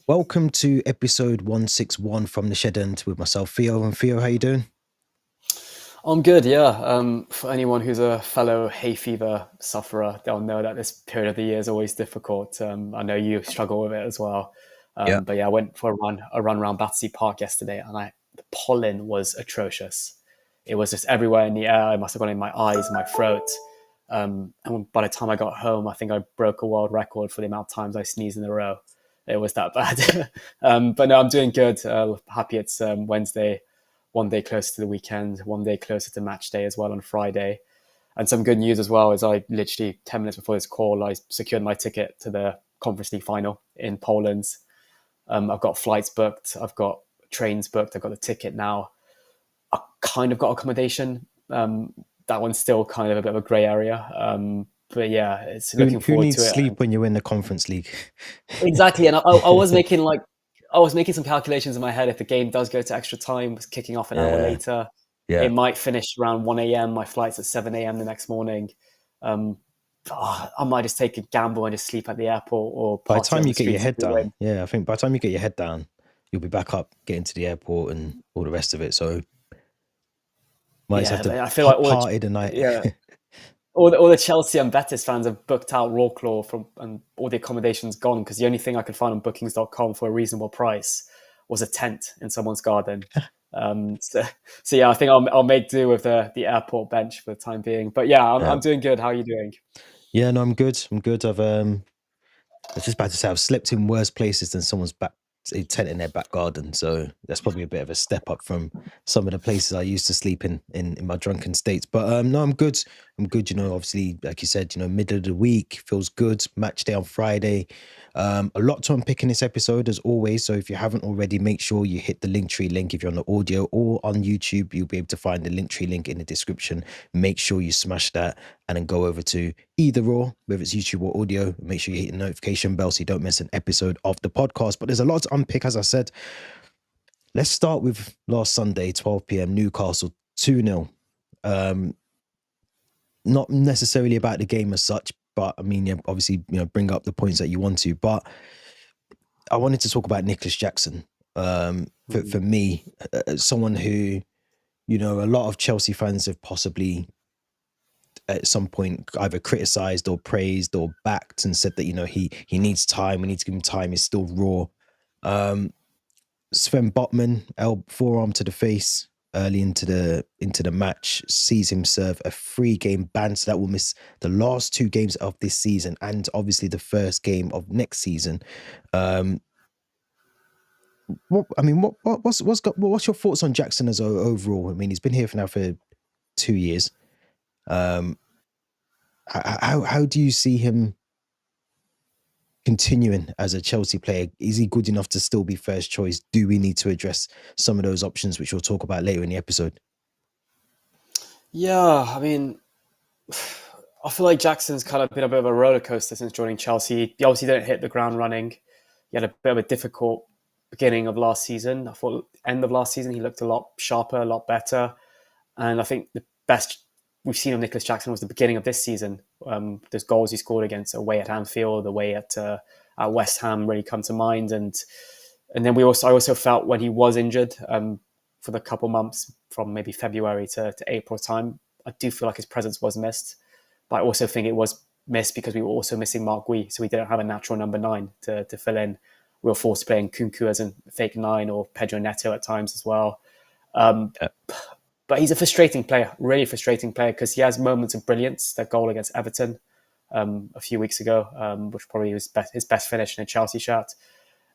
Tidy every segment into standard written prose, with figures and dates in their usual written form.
Welcome to episode 161 from the Shed End with myself, Theo. And Theo, how you doing? I'm good, yeah. For anyone who's a fellow hay fever sufferer, they'll know that this period of the year is always difficult. I know you struggle with it as well. Yeah. But yeah, I went for a run around Battersea Park yesterday, and the pollen was atrocious. It was just everywhere in the air. I must have gone in my eyes, my throat. And by the time I got home, I think I broke a world record for the amount of times I sneezed in a row. It was that bad. But no, I'm doing good. Happy it's Wednesday, one day closer to the weekend, one day closer to match day as well on Friday. And some good news as well is I literally 10 minutes before this call, I secured my ticket to the Conference League final in Poland. I've got flights booked. I've got trains booked. I've got the ticket now. I kind of got accommodation. That one's still kind of a bit of a grey area. But yeah, it's looking Who forward needs to it. sleep when you're in the Conference League? Exactly. And I was making I was making some calculations in my head. If the game does go to extra time, it's kicking off an hour Yeah, later. yeah. It might finish around 1 a.m. My flight's at 7 a.m. the next morning. Um, I might just take a gamble and just sleep at the airport or By the party time on you the get your streets if head we down, win. yeah, I think by the time you get your head down, you'll be back up, getting to the airport and all the rest of it. So might just have to Yeah, I feel like party the night. yeah, all the Chelsea and Betis fans have booked out Raw Claw and all the accommodation's gone because the only thing I could find on bookings.com for a reasonable price was a tent in someone's garden. So yeah, I think I'll make do with the airport bench for the time being. But yeah, Yeah. I'm doing good. How are you doing? Yeah, no, I'm good. I'm good. I was just about to say I've slept in worse places than someone's back a tent in their back garden. So that's probably a bit of a step up from some of the places I used to sleep in my drunken states. But no, I'm good. I'm good. Obviously, like you said, middle of the week feels good. Match day on Friday. A lot to unpick in this episode, as always. So if you haven't already, make sure you hit the Linktree link if you're on the audio or on YouTube. You'll be able to find the Linktree link in the description. Make sure you smash that and then go over to either or, whether it's YouTube or audio. Make sure you hit the notification bell so you don't miss an episode of the podcast. But there's a lot to unpick, as I said. Let's start with last Sunday, 12 p.m. Newcastle 2-0. Not necessarily about the game as such, but I mean, yeah, obviously, bring up the points that you want to. But I wanted to talk about Nicolas Jackson. For me, someone who, a lot of Chelsea fans have possibly at some point either criticized or praised or backed and said that he needs time, we need to give him time, he's still raw. Sven Botman, forearm to the face early into the match, sees him serve a 3-game ban, so that will miss the last 2 games of this season and obviously the first game of next season. What's your thoughts on Jackson as overall? I mean, he's been here for 2 years. How do you see him continuing as a Chelsea player? Is he good enough to still be first choice? Do we need to address some of those options, which we'll talk about later in the episode? Yeah, I mean, I feel like Jackson's kind of been a bit of a roller coaster since joining Chelsea. He obviously didn't hit the ground running. He had a bit of a difficult beginning of last season. I thought end of last season he looked a lot sharper, a lot better. And I think the best we've seen of Nicolas Jackson was the beginning of this season. Those goals he scored against away at Anfield, away at West Ham really come to mind. And then I also felt when he was injured for the couple months from maybe February to April time, I do feel like his presence was missed. But I also think it was missed because we were also missing Mark Gui, so we didn't have a natural number 9 to fill in. We were forced to play in Kunku as a fake 9 or Pedro Neto at times as well. Yeah. But he's a frustrating player, really frustrating player, because he has moments of brilliance. That goal against Everton a few weeks ago, which probably was his best finish in a Chelsea shirt.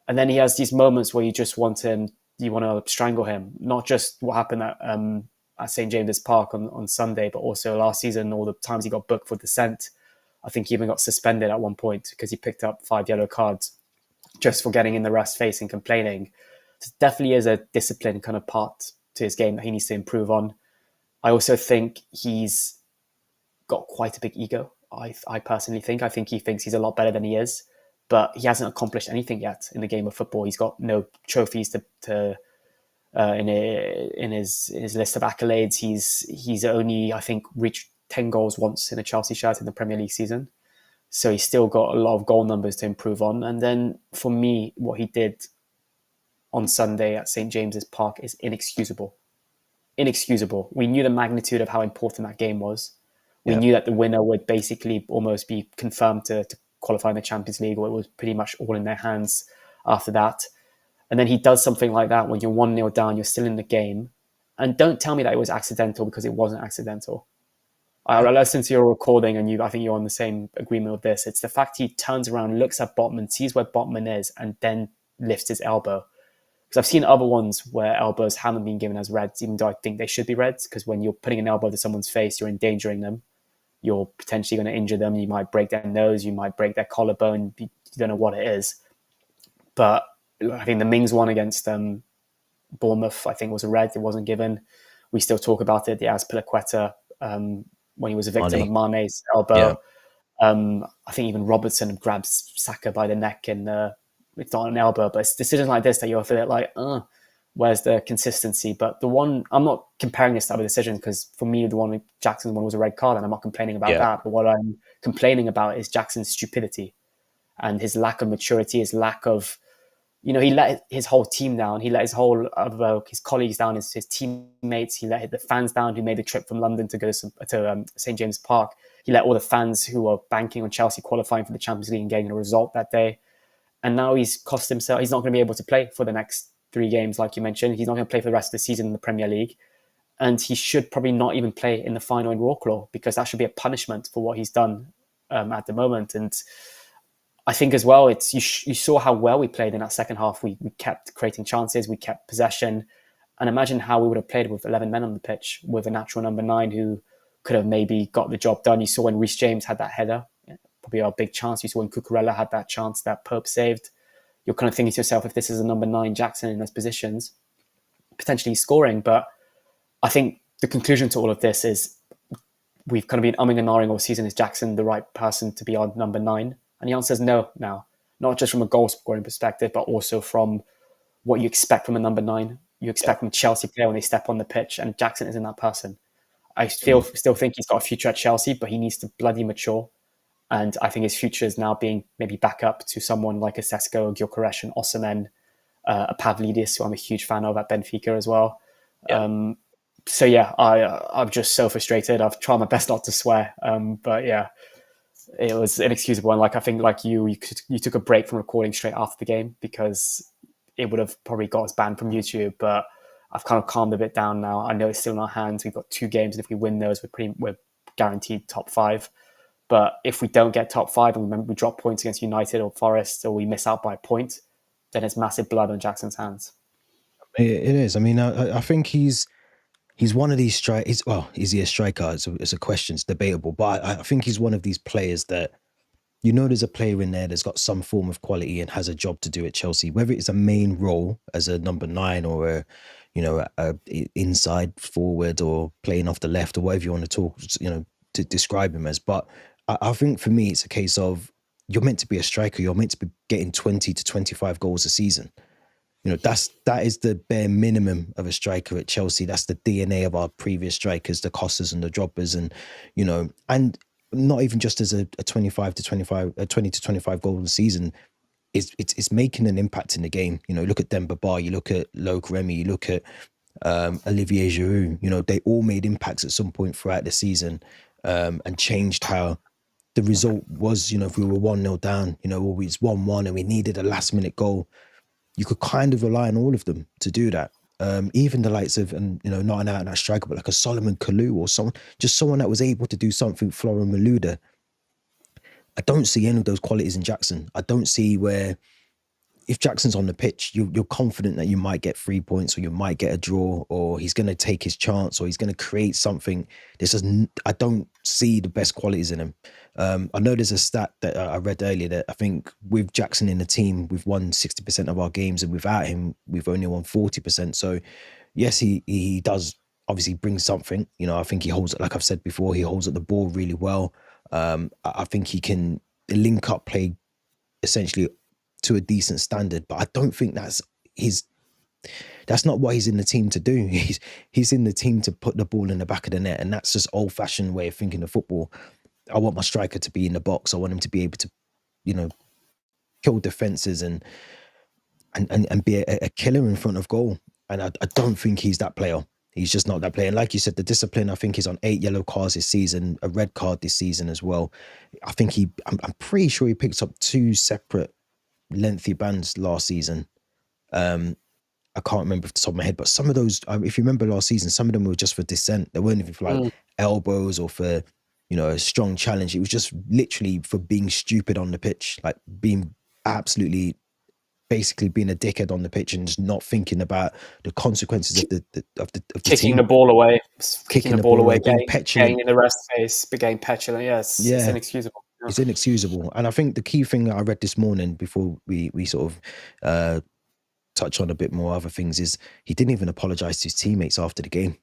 And then he has these moments where you just want him, you want to strangle him. Not just what happened at St James's Park on Sunday, but also last season, all the times he got booked for dissent. I think he even got suspended at one point because he picked up 5 yellow cards just for getting in the ref's face and complaining. So it definitely is a discipline kind of part to his game that he needs to improve on. I also think he's got quite a big ego. I personally think. I think he thinks he's a lot better than he is, but he hasn't accomplished anything yet in the game of football. He's got no trophies to in his list of accolades. He's only, I think, reached 10 goals once in a Chelsea shirt in the Premier League season. So he's still got a lot of goal numbers to improve on. And then for me, what he did on Sunday at St. James's Park is inexcusable. Inexcusable. We knew the magnitude of how important that game was. We Yeah. knew that the winner would basically almost be confirmed to qualify in the Champions League, or it was pretty much all in their hands after that. And then he does something like that when you're 1-0 down, you're still in the game. And don't tell me that it was accidental, because it wasn't accidental. I listened to your recording, and I think you're on the same agreement with this. It's the fact he turns around, looks at Botman, sees where Botman is, and then lifts his elbow. Because I've seen other ones where elbows haven't been given as reds, even though I think they should be reds, because when you're putting an elbow to someone's face, you're endangering them. You're potentially going to injure them. You might break their nose. You might break their collarbone. You don't know what it is. But I think the Mings one against Bournemouth, I think, was a red. It wasn't given. We still talk about it. The Azpilicueta, when he was a victim of Mane's elbow. Yeah. I think even Robertson grabs Saka by the neck, and it's not an elbow. But it's decisions like this that you'll feel like, where's the consistency? But the one, I'm not comparing this to other decisions, because for me, the one, Jackson's one, was a red card, and I'm not complaining about that. But what I'm complaining about is Jackson's stupidity and his lack of maturity, his lack of, he let his whole team down. He let his whole his colleagues down, his teammates. He let the fans down who made the trip from London to go to St. James Park. He let all the fans who were banking on Chelsea qualifying for the Champions League and getting a result that day. And now he's cost himself. He's not going to be able to play for the next 3 games, like you mentioned. He's not going to play for the rest of the season in the Premier League. And he should probably not even play in the final in Rawclaw, because that should be a punishment for what he's done at the moment. And I think as well, you saw how well we played in that second half. We kept creating chances, we kept possession. And imagine how we would have played with 11 men on the pitch, with a natural number 9 who could have maybe got the job done. You saw when Reece James had that header, probably our big chance. You saw when Cucurella had that chance that Pope saved. You're kind of thinking to yourself, if this is a number 9 Jackson in those positions, potentially scoring. But I think the conclusion to all of this is we've kind of been umming and ahhing all season. Is Jackson the right person to be our number 9? And the answer is no now. Not just from a goal scoring perspective, but also from what you expect from a number 9. You expect from a Chelsea player when they step on the pitch, and Jackson isn't that person. I still think he's got a future at Chelsea, but he needs to bloody mature. And I think his future is now being maybe back up to someone like a Sesko, Gyökeres, and Osimhen, a Pavlidis, who I'm a huge fan of at Benfica as well. Yeah. So yeah, I'm just so frustrated. I've tried my best not to swear, but yeah, it was inexcusable. And I think you took a break from recording straight after the game, because it would have probably got us banned from YouTube. But I've kind of calmed a bit down now. I know it's still in our hands. We've got 2 games, and if we win those, we're guaranteed top 5. But if we don't get top 5 and we drop points against United or Forest, or we miss out by a point, then it's massive blood on Jackson's hands. It is. I mean, I think he's one of these strikers. Well, is he a striker? It's a question. It's debatable. But I think he's one of these players that, there's a player in there that's got some form of quality and has a job to do at Chelsea, whether it's a main role as a number 9 or a inside forward or playing off the left or whatever you want to talk, to describe him as. But I think for me, it's a case of, you're meant to be a striker. You're meant to be getting 20 to 25 goals a season. That is the bare minimum of a striker at Chelsea. That's the DNA of our previous strikers, the Costas and the Droppers, and and not even just as a 20 to 25 goals a season. It's making an impact in the game. Look at Demba Ba, you look at Loic Remy, you look at Olivier Giroud. They all made impacts at some point throughout the season, and changed how the result was. If we were 1-0 down, or it's 1-1 and we needed a last minute goal, you could kind of rely on all of them to do that. Even the likes of, not an out-and-out striker, but like a Solomon Kalou or someone that was able to do something, Florian Malouda. I don't see any of those qualities in Jackson. I don't see where, if Jackson's on the pitch, you're confident that you might get 3 points, or you might get a draw, or he's going to take his chance, or he's going to create something. I don't see the best qualities in him. I know there's a stat that I read earlier that I think with Jackson in the team, we've won 60% of our games, and without him, we've only won 40%. So yes, he does obviously bring something. I think he holds, like I've said before, he holds at the ball really well. I think he can link up play essentially to a decent standard, but I don't think that's not what he's in the team to do. He's in the team to put the ball in the back of the net, and that's just old-fashioned way of thinking of football. I want my striker to be in the box. I want him to be able to, you know, kill defenses and be a killer in front of goal. And I don't think he's that player. He's just not that player. And like you said, the discipline, I think he's on 8 yellow cards this season, a red card this season as well. I think I'm pretty sure he picked up 2 separate lengthy bans last season. I can't remember off the top of my head, but some of those, if you remember last season, some of them were just for dissent. They weren't even for like elbows or for, you know, a strong challenge. It was just literally for being stupid on the pitch, like being absolutely, basically being a dickhead on the pitch and just not thinking about the consequences of the kicking team. the ball away, Kicking the ball away, being petulant, getting in the rest space, getting petulant. Yes, it's yeah, inexcusable. Yeah. it's inexcusable. And I think the key thing that I read this morning before we sort of touch on a bit more other things is he didn't even apologize to his teammates after the game.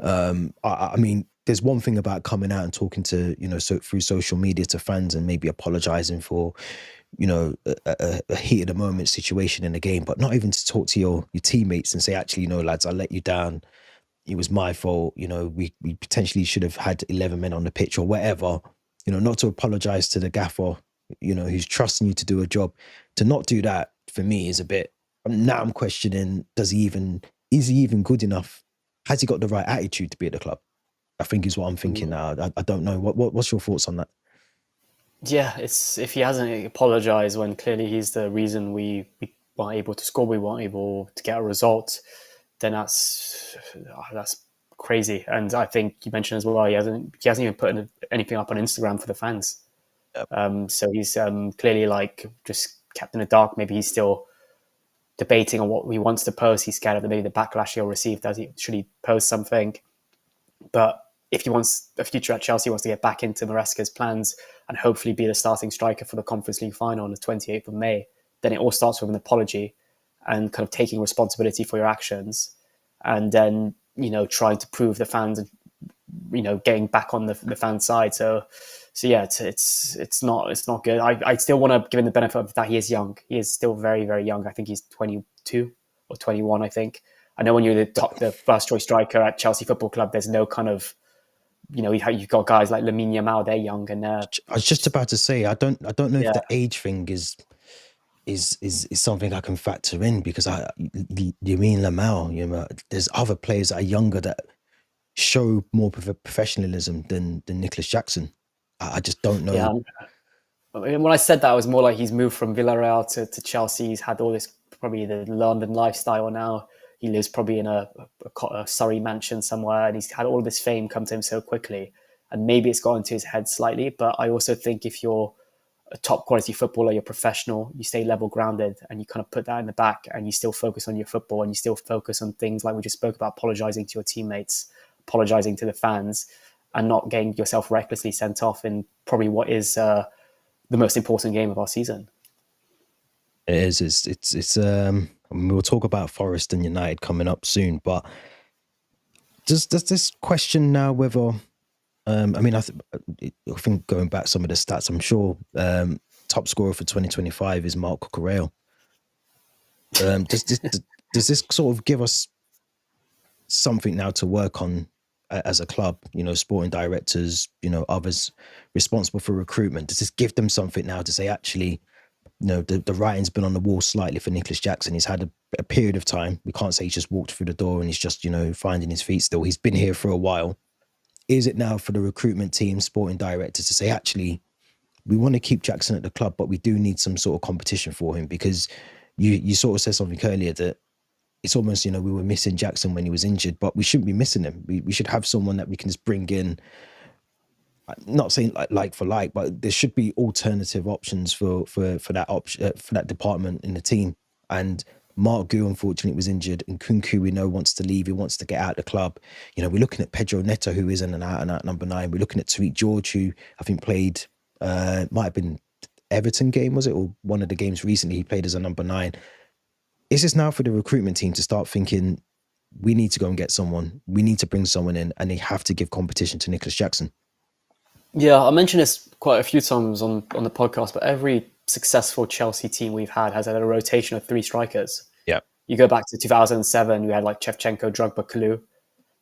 I mean, there's one thing about coming out and talking to, you know, so through social media to fans and maybe apologizing for, you know, a heat of the moment situation in the game, but not even to talk to your teammates and say, actually, you know, lads, I let you down. It was my fault. You know, we potentially should have had 11 men on the pitch or whatever. You know, not to apologize to the gaffer, you know, who's trusting you to do a job. To not do that for me is a bit. Now I'm questioning: is he even good enough? Has he got the right attitude to be at the club? I think is what I'm thinking now. I don't know. What's your thoughts on that? Yeah, it's if he hasn't apologized when clearly he's the reason we weren't able to score, we weren't able to get a result, then that's crazy. And I think you mentioned as well, he hasn't even put anything up on Instagram for the fans. Yep. So he's clearly like just kept in the dark. Maybe he's still debating on what he wants to post. He's scared of maybe the backlash he'll receive. Should he post something? But if he wants a future at Chelsea, wants to get back into Maresca's plans and hopefully be the starting striker for the Conference League final on the 28th of May, then it all starts with an apology and kind of taking responsibility for your actions, and then, you know, trying to prove the fans, you know, getting back on the fan side. So yeah, it's not good. I still want to give him the benefit of that he is young. He is still very, very young. I think he's 22 or 21, I think. I know when you're the first choice striker at Chelsea Football Club, there's no kind of, you know, you've got guys like Lamine Yamal, they're young, and I was just about to say, I don't know if yeah, the age thing is something I can factor in, because you mean Lamel, you know, there's other players that are younger that show more professionalism than Nicolas Jackson. I just don't know. yeah. When I said that, I was more like he's moved from Villarreal to Chelsea. He's had all this, probably the London lifestyle now. He lives probably in a Surrey mansion somewhere, and he's had all this fame come to him so quickly. And maybe it's got into his head slightly. But I also think if you're a top quality footballer, you're professional, you stay level grounded, and you kind of put that in the back, and you still focus on your football, and you still focus on things like we just spoke about, apologizing to your teammates, apologizing to the fans, and not getting yourself recklessly sent off in probably what is the most important game of our season. It is. It's. I mean, we'll talk about Forest and United coming up soon, but does this question now whether? I mean, I think going back some of the stats, I'm sure top scorer for 2025 is Marc Cucurella. Does this sort of give us something now to work on as a club? You know, sporting directors, you know, others responsible for recruitment. Does this give them something now to say, actually, you know, the writing's been on the wall slightly for Nicolas Jackson. He's had a period of time. We can't say he's just walked through the door and he's just, you know, finding his feet still. He's been here for a while. Is it now for the recruitment team, sporting directors, to say, actually, we want to keep Jackson at the club, but we do need some sort of competition for him? Because you sort of said something earlier that it's almost, you know, we were missing Jackson when he was injured, but we shouldn't be missing him. We should have someone that we can just bring in. Not saying like for like, but there should be alternative options for that option for that department in the team. And Mark Gu, unfortunately, was injured, and Kunku, we know, wants to leave. He wants to get out of the club. You know, we're looking at Pedro Neto, who isn't an out-and-out number 9. We're looking at Tariq George, who I think played, might have been Everton game, was it? Or one of the games recently he played as a number 9. Is this now for the recruitment team to start thinking, we need to go and get someone, we need to bring someone in, and they have to give competition to Nicolas Jackson? Yeah, I mentioned this quite a few times on the podcast, but every successful Chelsea team we've had a rotation of 3 strikers. Yeah. You go back to 2007, we had like Shevchenko, Drogba, Kalou.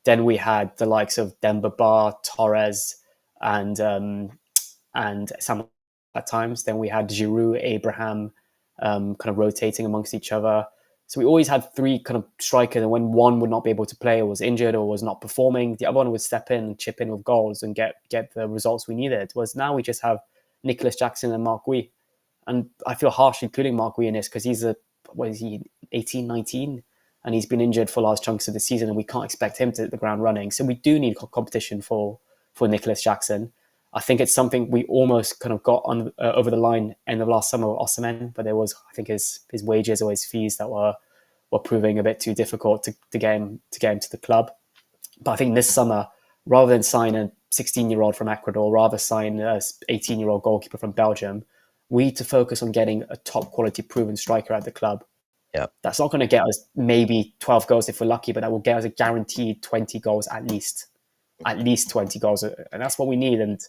Then we had the likes of Demba Ba, Torres, and and Sam at times. Then we had Giroud, Abraham, kind of rotating amongst each other. So we always had three kind of strikers, and when one would not be able to play or was injured or was not performing, the other one would step in and chip in with goals and get the results we needed. Whereas now we just have Nicolas Jackson and Marc Gui. And I feel harsh including Marc Gui in this because he's 18, 19? And he's been injured for large chunks of the season, and we can't expect him to hit the ground running. So we do need competition for Nicolas Jackson. I think it's something we almost kind of got on over the line end of last summer with Osimhen, but there was, I think, his wages or his fees that were proving a bit too difficult to get him to the club. But I think this summer, rather than sign a 16-year-old from Ecuador, rather sign a 18-year-old goalkeeper from Belgium, we need to focus on getting a top quality proven striker at the club. Yeah, that's not going to get us maybe 12 goals if we're lucky, but that will get us a guaranteed 20 goals at least 20 goals, and that's what we need. And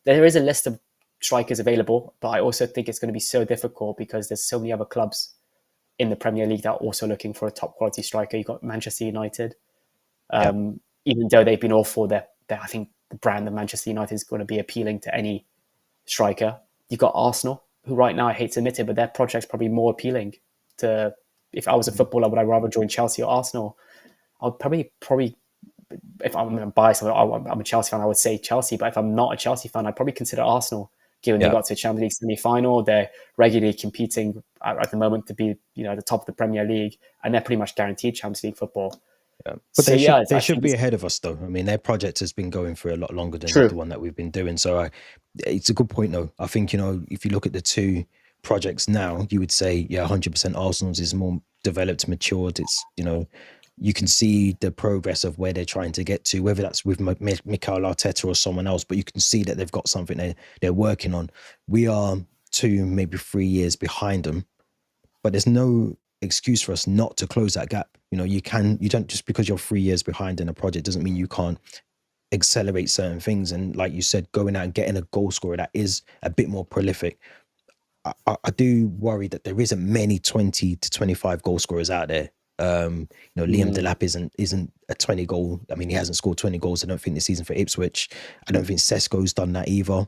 there is a list of strikers available, but I also think it's going to be so difficult because there's so many other clubs in the Premier League that are also looking for a top quality striker. You've got Manchester United, even though they've been awful, I think the brand of Manchester United is going to be appealing to any striker. You've got Arsenal, who right now, I hate to admit it, but their project's probably more appealing to. If I was a footballer, would I rather join Chelsea or Arsenal? I'd probably if I'm biased, I'm a Chelsea fan, I would say Chelsea. But if I'm not a Chelsea fan, I'd probably consider Arsenal, given they got to a Champions League semi-final. They're regularly competing at the moment to be, the top of the Premier League, and they're pretty much guaranteed Champions League football. Yeah. But they should be ahead of us, though. I mean, their project has been going for a lot longer than the one that we've been doing. So it's a good point, though. I think, if you look at the two projects now, you would say, 100% Arsenal's is more developed, matured. It's, you can see the progress of where they're trying to get to, whether that's with Mikel Arteta or someone else, but you can see that they've got something they're working on. We are 2, maybe 3 years behind them, but there's no excuse for us not to close that gap. You don't, just because you're 3 years behind in a project doesn't mean you can't accelerate certain things. And like you said, going out and getting a goal scorer that is a bit more prolific. I do worry that there isn't many 20 to 25 goal scorers out there. Liam Delap isn't a 20 goal. I mean, he hasn't scored 20 goals, I don't think, this season for Ipswich. I don't think Sesko's done that either.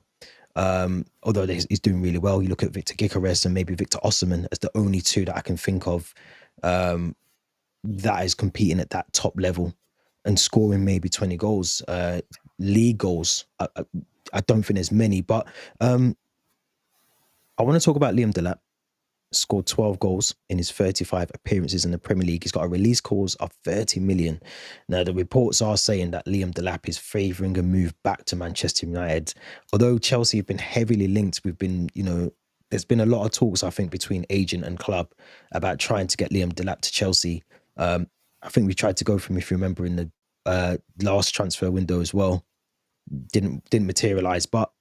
Although he's doing really well. You look at Victor Gyökeres and maybe Victor Osimhen as the only two that I can think of that is competing at that top level and scoring maybe 20 goals. League goals, I don't think there's many. But I want to talk about Liam Delap. Scored 12 goals in his 35 appearances in the Premier League. He's got a release clause of 30 million. Now, the reports are saying that Liam Delap is favouring a move back to Manchester United. Although Chelsea have been heavily linked, there's been a lot of talks, I think, between agent and club about trying to get Liam Delap to Chelsea. I think we tried to go for him, if you remember, in the last transfer window as well. Didn't materialise. But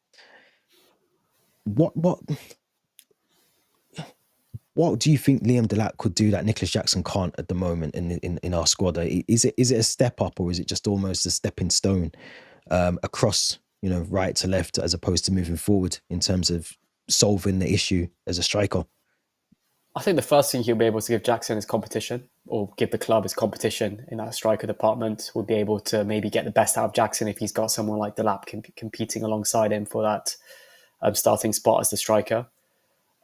what do you think Liam Delap could do that Nicolas Jackson can't at the moment in our squad? Is it a step up, or is it just almost a stepping stone across, right to left, as opposed to moving forward in terms of solving the issue as a striker? I think the first thing he'll be able to give Jackson is competition, or give the club is competition in that striker department. We'll be able to maybe get the best out of Jackson if he's got someone like Delap competing alongside him for that starting spot as the striker.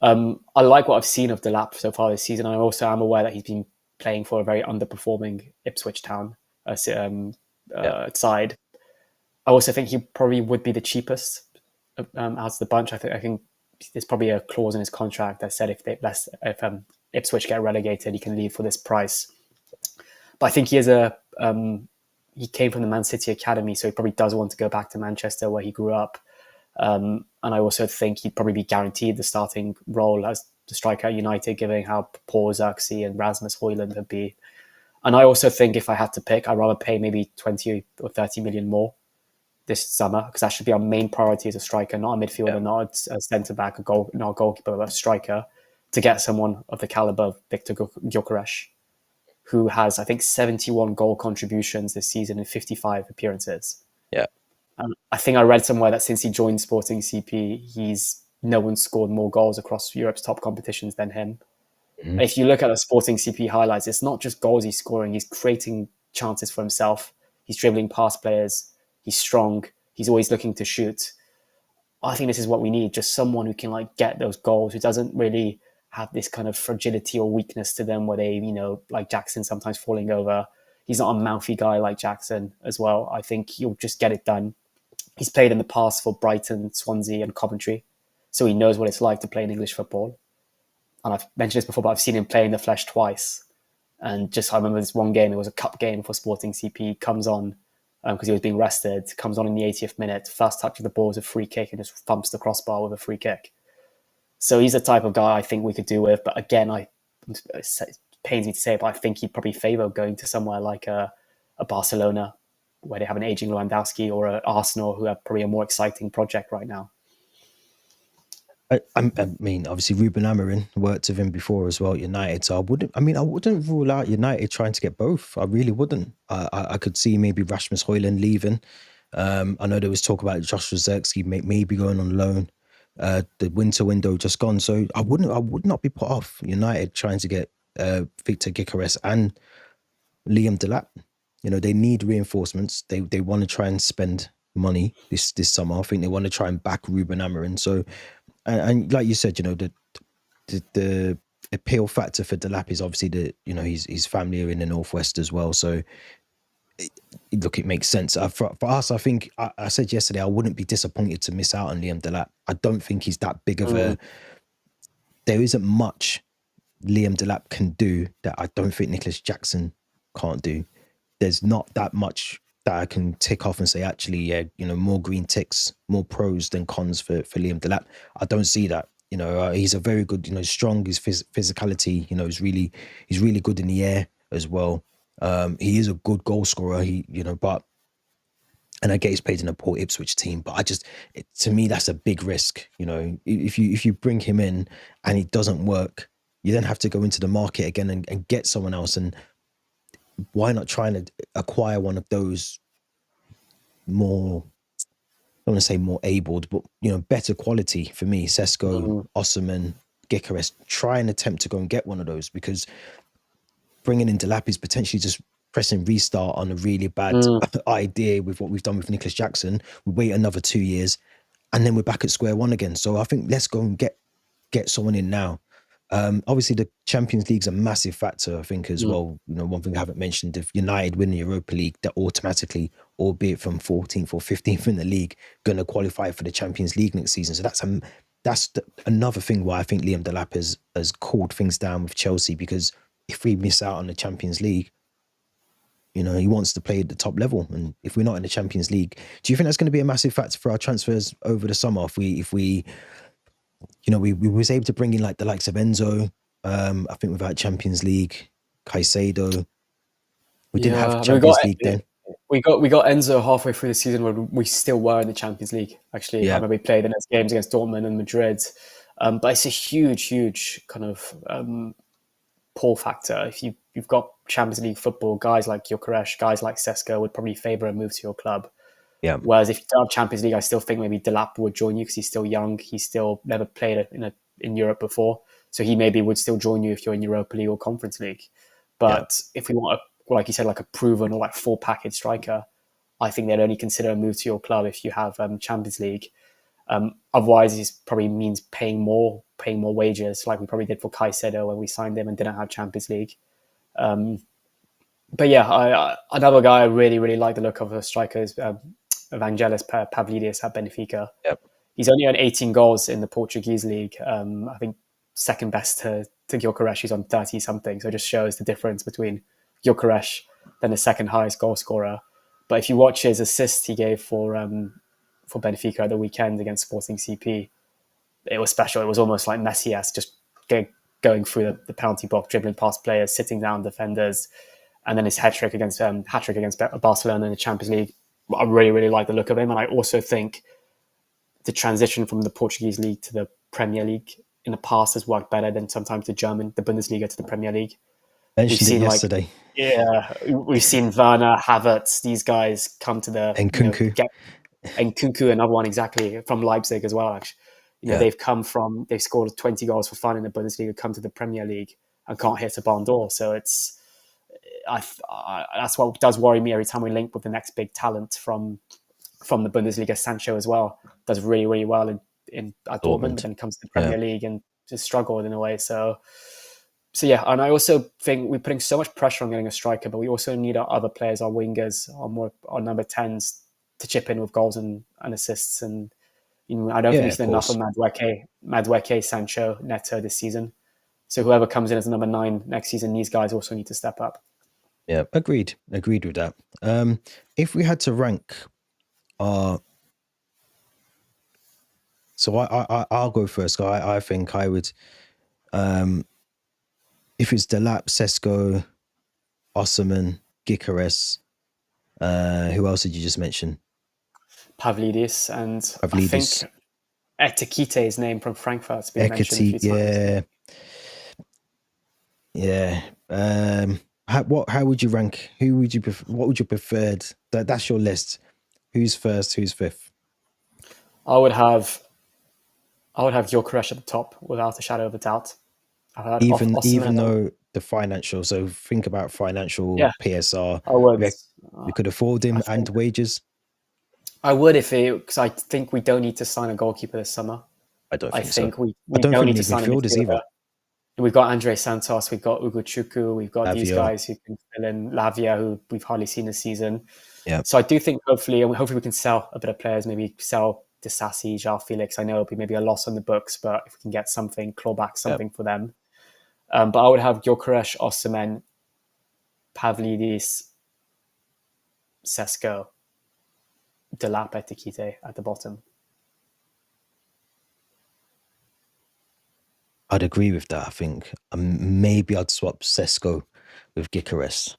I like what I've seen of Delap so far this season. I also am aware that he's been playing for a very underperforming Ipswich Town side. I also think he probably would be the cheapest out of the bunch. I think there's probably a clause in his contract that said if Ipswich get relegated, he can leave for this price. But I think he came from the Man City academy, so he probably does want to go back to Manchester where he grew up. And I also think he'd probably be guaranteed the starting role as the striker at United, given how poor Xerxes and Rasmus Højlund have been. And I also think if I had to pick, I'd rather pay maybe 20 or 30 million more this summer, because that should be our main priority as a striker, not a midfielder, not a centre-back, not a goalkeeper, but a striker, to get someone of the calibre of Victor Gyökeres, who has, I think, 71 goal contributions this season in 55 appearances. Yeah. I think I read somewhere that since he joined Sporting CP, no one's scored more goals across Europe's top competitions than him. Mm-hmm. If you look at the Sporting CP highlights, it's not just goals he's scoring, he's creating chances for himself. He's dribbling past players. He's strong. He's always looking to shoot. I think this is what we need. Just someone who can like get those goals, who doesn't really have this kind of fragility or weakness to them where they, like Jackson sometimes falling over. He's not a mouthy guy like Jackson as well. I think he'll just get it done. He's played in the past for Brighton, Swansea, and Coventry, so he knows what it's like to play in English football. And I've mentioned this before, but I've seen him play in the flesh twice. And just I remember this one game, it was a cup game for Sporting CP, comes on because he was being rested, comes on in the 80th minute, first touch of the ball is a free kick and just thumps the crossbar with a free kick. So he's the type of guy I think we could do with. But again, it pains me to say it, but I think he'd probably favour going to somewhere like a Barcelona, where they have an aging Lewandowski, or an Arsenal, who have probably a more exciting project right now. I mean, obviously Ruben Amorim worked with him before as well at United, so I wouldn't rule out United trying to get both. I really wouldn't. I could see maybe Rasmus Højlund leaving. I know there was talk about Josh Zirkzee maybe going on loan. The winter window just gone, so I would not be put off United trying to get Victor Gyökeres and Liam Delap. They need reinforcements. They want to try and spend money this summer. I think they want to try and back Ruben Amorim. So, and like you said, the appeal factor for Delap is obviously his family are in the Northwest as well. So, it makes sense. For us, I think I said yesterday I wouldn't be disappointed to miss out on Liam Delap. I don't think he's that big of a. There isn't much Liam Delap can do that I don't think Nicolas Jackson can't do. There's not that much that I can tick off and say, actually, yeah, more green ticks, more pros than cons for Liam Delap. I don't see that. He's a very good, strong. His physicality, he's really good in the air as well. He is a good goal scorer. And I get he's played in a poor Ipswich team, but to me, that's a big risk. If you bring him in and it doesn't work, you then have to go into the market again and get someone else. And why not try and acquire one of those more, I don't want to say more abled, but better quality for me, Sesko, Osimhen, Gyökeres. Try and attempt to go and get one of those, because bringing in Delap is potentially just pressing restart on a really bad idea with what we've done with Nicolas Jackson. We wait another 2 years and then we're back at square one again. So I think let's go and get someone in now. Obviously the Champions League's a massive factor, I think, as well. One thing I haven't mentioned, if United win the Europa League, that automatically, albeit from 14th or 15th in the league, going to qualify for the Champions League next season. So that's another thing why I think Liam Delap has cooled things down with Chelsea, because if we miss out on the Champions League, he wants to play at the top level. And if we're not in the Champions League, do you think that's going to be a massive factor for our transfers over the summer? If we was able to bring in like the likes of Enzo, I think without Champions League, Caicedo, we didn't have Champions League then. We got Enzo halfway through the season where we still were in the Champions League. Actually, I remember we played the next games against Dortmund and Madrid. But it's a huge kind of pull factor. If you've got Champions League football, guys like Gyökeres, guys like Sesko would probably favour a move to your club. Yeah. Whereas if you don't have Champions League, I still think maybe Delap would join you because he's still young. He's still never played in Europe before, so he maybe would still join you if you're in Europa League or Conference League. But if we want like you said, like a proven or like full package striker, I think they'd only consider a move to your club if you have Champions League. Otherwise, it probably means paying more wages, like we probably did for Caicedo when we signed him and didn't have Champions League. But yeah, another guy I really like the look of a striker is Evangelos Pavlidis at Benfica. Yep. He's only on 18 goals in the Portuguese league. I think second best to Gyökeres. He's on 30 something. So it just shows the difference between Gyökeres than the second highest goal scorer. But if you watch his assist he gave for Benfica at the weekend against Sporting CP, it was special. It was almost like Messi-esque, just going through the penalty box, dribbling past players, sitting down defenders, and then his hat-trick against Barcelona in the Champions League. I really like the look of him, and I also think the transition from the Portuguese league to the Premier League in the past has worked better than sometimes the Bundesliga to the Premier League. We've seen yesterday. We've seen Werner, Havertz, these guys come to the and Kunku. And Kunku, another one exactly from Leipzig as well. Actually, they've scored 20 goals for fun in the Bundesliga, come to the Premier League and can't hit a barn door. So that's what does worry me every time we link with the next big talent from from the Bundesliga, Sancho as well, does really, really well at Dortmund, but Dortmund. then comes to the Yeah. Premier League and just struggled in a way. So yeah, and I also think we're putting so much pressure on getting a striker, but we also need our other players, our wingers, our number 10s to chip in with goals and assists. And I don't think Yeah, we've of seen enough of course. Madueke, Sancho, Neto this season. So whoever comes in as number 9 next season, these guys also need to step up. Yeah, agreed with that. If we had to rank our, so I'll go first. I think I would, if it's Delap, Sesko, Osserman, Gyökeres, who else did you just mention? Pavlidis, and I think Pavlidis, Etikite, his name from Frankfurt, has been mentioned a Ekiti, few times. yeah. How would you rank? Who would you what would you preferred? That's your list. Who's first? Who's fifth? I would have Gyökeres at the top without a shadow of a doubt. I've had Even Osimhen. though the financial, so think about financial Yeah, PSR. I would. We could afford I him and think wages. I would because I think we don't need to sign a goalkeeper this summer. I don't I think so. think we I don't don't think need we to need sign a midfielders midfielder. either. We've got Andre Santos, we've got Ugo Chukwu, we've got these Lavia, guys who can fill in, Lavia, who we've hardly seen this season. yeah, So I do think hopefully we can sell a bit of players, maybe sell Disasi, João Felix. I know it'll be maybe a loss on the books, but if we can get something, claw back yeah. something for them. But I would have Gyökeres, Osimhen, Pavlidis, Sesko, Delap, Etikite at the bottom. I'd agree with that. I think maybe I'd swap Sesko with Gyökeres.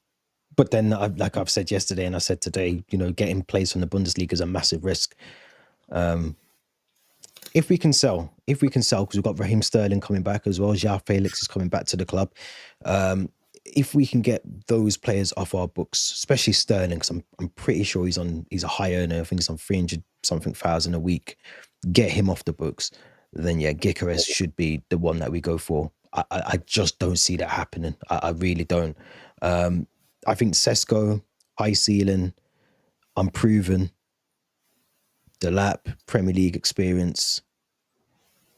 But then, like I've said yesterday and I said today, getting plays from the Bundesliga is a massive risk. If we can sell, because we've got Raheem Sterling coming back as well, João Felix is coming back to the club. If we can get those players off our books, especially Sterling, because I'm pretty sure he's a high earner. I think he's on 300 something thousand a week. Get him off the books, then yeah, Gyökeres should be the one that we go for. I just don't see that happening. I really don't. I think Sesko, high ceiling, unproven, Delap, Premier League experience.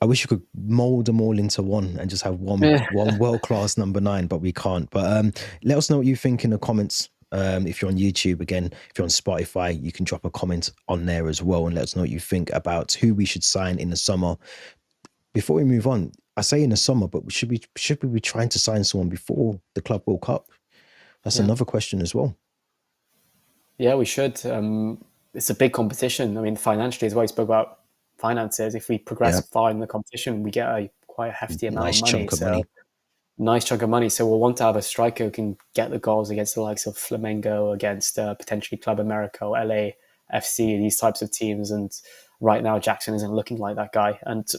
I wish you could mold them all into one and just have one world class number 9, but we can't. But let us know what you think in the comments. If you're on YouTube, again, if you're on Spotify, you can drop a comment on there as well and let us know what you think about who we should sign in the summer. Before we move on, I say in the summer, but should we be trying to sign someone before the Club World Cup? That's another question as well. Yeah, we should. It's a big competition. I mean, financially as well, you spoke about finances. If we progress far in the competition, we get quite a hefty amount of money. Chunk of money. Nice chunk of money. So we'll want to have a striker who can get the goals against the likes of Flamengo, against potentially Club America or LAFC, these types of teams. And right now, Jackson isn't looking like that guy. And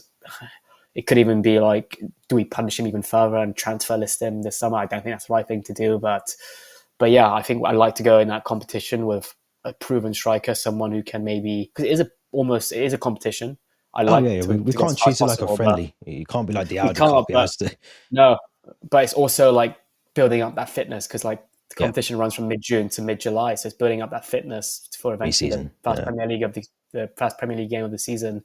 it could even be like, do we punish him even further and transfer list him this summer? I don't think that's the right thing to do. But yeah, I think I'd like to go in that competition with a proven striker, someone who can maybe, because it is a competition. We can't treat it like a friendly. You can't be like the Audi Cup. No, but it's also like building up that fitness, because like the competition runs from mid-June to mid-July, so it's building up that fitness for eventually the first Premier League game of the season,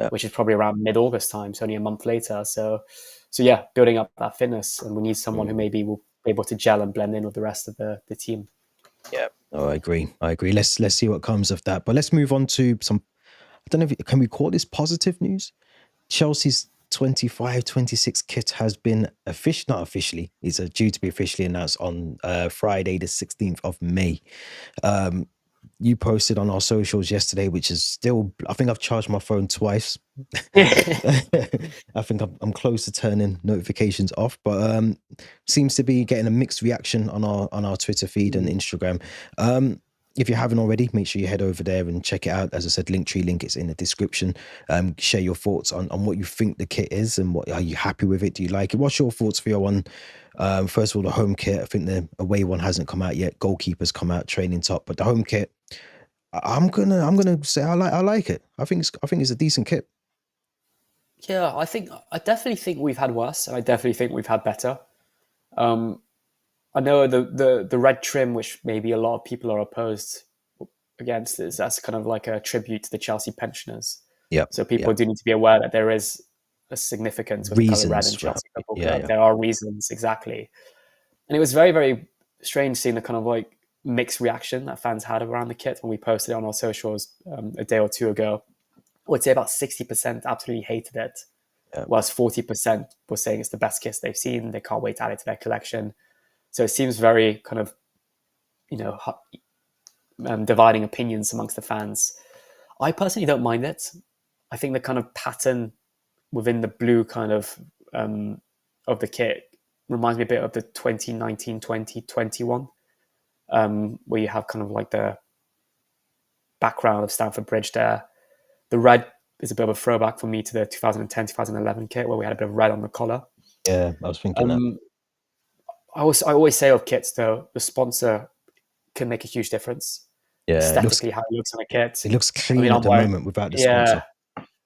which is probably around mid-August time, so only a month later. So yeah, building up that fitness, and we need someone who maybe will be able to gel and blend in with the rest of the team. Yeah, I agree. Let's see what comes of that. But let's move on to some. I don't know can we call this positive news? Chelsea's 25-26 kit has been not officially. It's due to be officially announced on Friday, the 16th of May. You posted on our socials yesterday, which is still, I think I've charged my phone twice. I think I'm close to turning notifications off, but seems to be getting a mixed reaction on our Twitter feed and Instagram. If you haven't already, make sure you head over there and check it out. As I said, Linktree link is in the description. Share your thoughts on what you think the kit is and are you happy with it? Do you like it? What's your thoughts for your one? First of all, the home kit. I think the away one hasn't come out yet. Goalkeepers come out, training top, but the home kit, I'm gonna say I like it. I think it's a decent kit. Yeah, I definitely think we've had worse, and I definitely think we've had better. I know the red trim, which maybe a lot of people are opposed, against is that's kind of like a tribute to the Chelsea pensioners. Yep. So people Yep. do need to be aware that there is a significance with the colour red Reasons in for Chelsea Football yeah, Club. yeah. There are reasons, exactly. And it was very, very strange seeing the kind of like mixed reaction that fans had around the kit when we posted it on our socials a day or two ago. I would say about 60% absolutely hated it, Yeah. whilst 40% were saying it's the best kit they've seen. They can't wait to add it to their collection. So it seems very kind of, dividing opinions amongst the fans. I personally don't mind it. I think the kind of pattern within the blue kind of the kit reminds me a bit of the 2019-2021, where you have kind of like the background of Stamford Bridge there. The red is a bit of a throwback for me to the 2010-2011 kit, where we had a bit of red on the collar. Yeah, I was thinking that. I always say of kits, though, the sponsor can make a huge difference. Yeah, Aesthetically, how it looks on a kit. it looks I mean, clean I'm at the wearing, moment without the yeah, sponsor.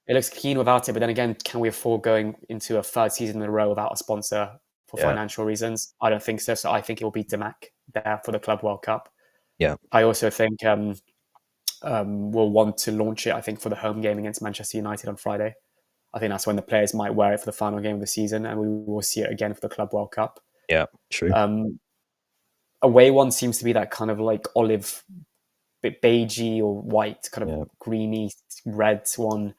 it looks clean without it. But then again, can we afford going into a third season in a row without a sponsor for Yeah. financial reasons? I don't think so. So I think it will be Delap there for the Club World Cup. Yeah. I also think we'll want to launch it, I think, for the home game against Manchester United on Friday. I think that's when the players might wear it for the final game of the season, and we will see it again for the Club World Cup. Yeah, true. Away one seems to be that kind of like olive, bit beigey or white, kind of greeny red one,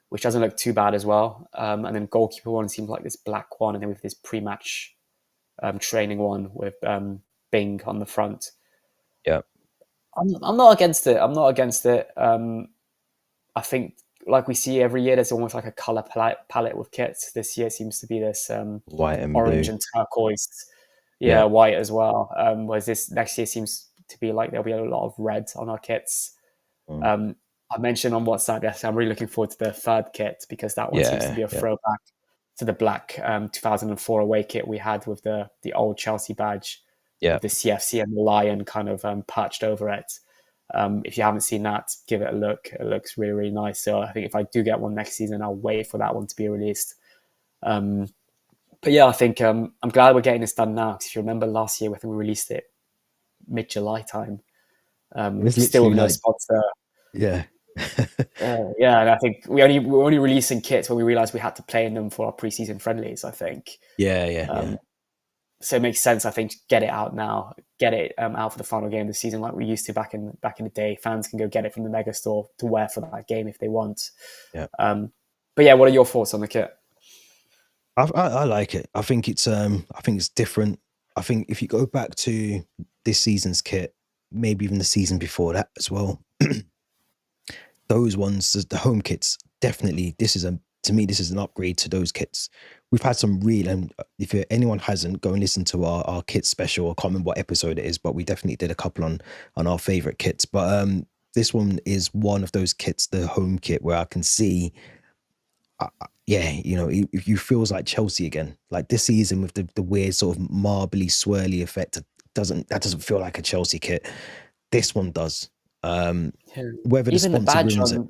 which doesn't look too bad as well. And then goalkeeper one seems like this black one, and then with this pre-match training one with Bing on the front. Yeah. I'm not against it. I'm not against it. I think, like we see every year, there's almost like a color palette with kits. This year seems to be this White and orange blue and turquoise, Yeah. white as well. Whereas this next year seems to be like there'll be a lot of red on our kits. I mentioned on WhatsApp, yes, I'm really looking forward to the third kit, because that one seems to be a throwback to the black 2004 away kit we had with the old Chelsea badge, with the CFC and the lion kind of perched over it. If you haven't seen that, give it a look. It looks really, really nice. So I think if I do get one next season, I'll wait for that one to be released. But yeah, I think I'm glad we're getting this done now, because if you remember last year, I think we released it mid-July time. Still with no sponsor. Yeah. Yeah, and I think we're only releasing kits when we realized we had to play in them for our pre-season friendlies, I think. Yeah. So it makes sense, I think, to get it out now, get it out for the final game of the season like we used to back in the day. Fans can go get it from the mega store to wear for that game if they want. Yeah. But yeah, what are your thoughts on the kit? I like it. I think it's different. I think if you go back to this season's kit, maybe even the season before that as well, those ones, the home kits, definitely, to me, this is an upgrade to those kits. We've had some real, and if anyone hasn't, go and listen to our kit special. I can't remember what episode it is, but we definitely did a couple on our favorite kits. But this one is one of those kits, the home kit, where I can see, if you feels like Chelsea again, like this season with the weird sort of marbly swirly effect. That doesn't feel like a Chelsea kit. This one does. Whether even the sponsor ruins it.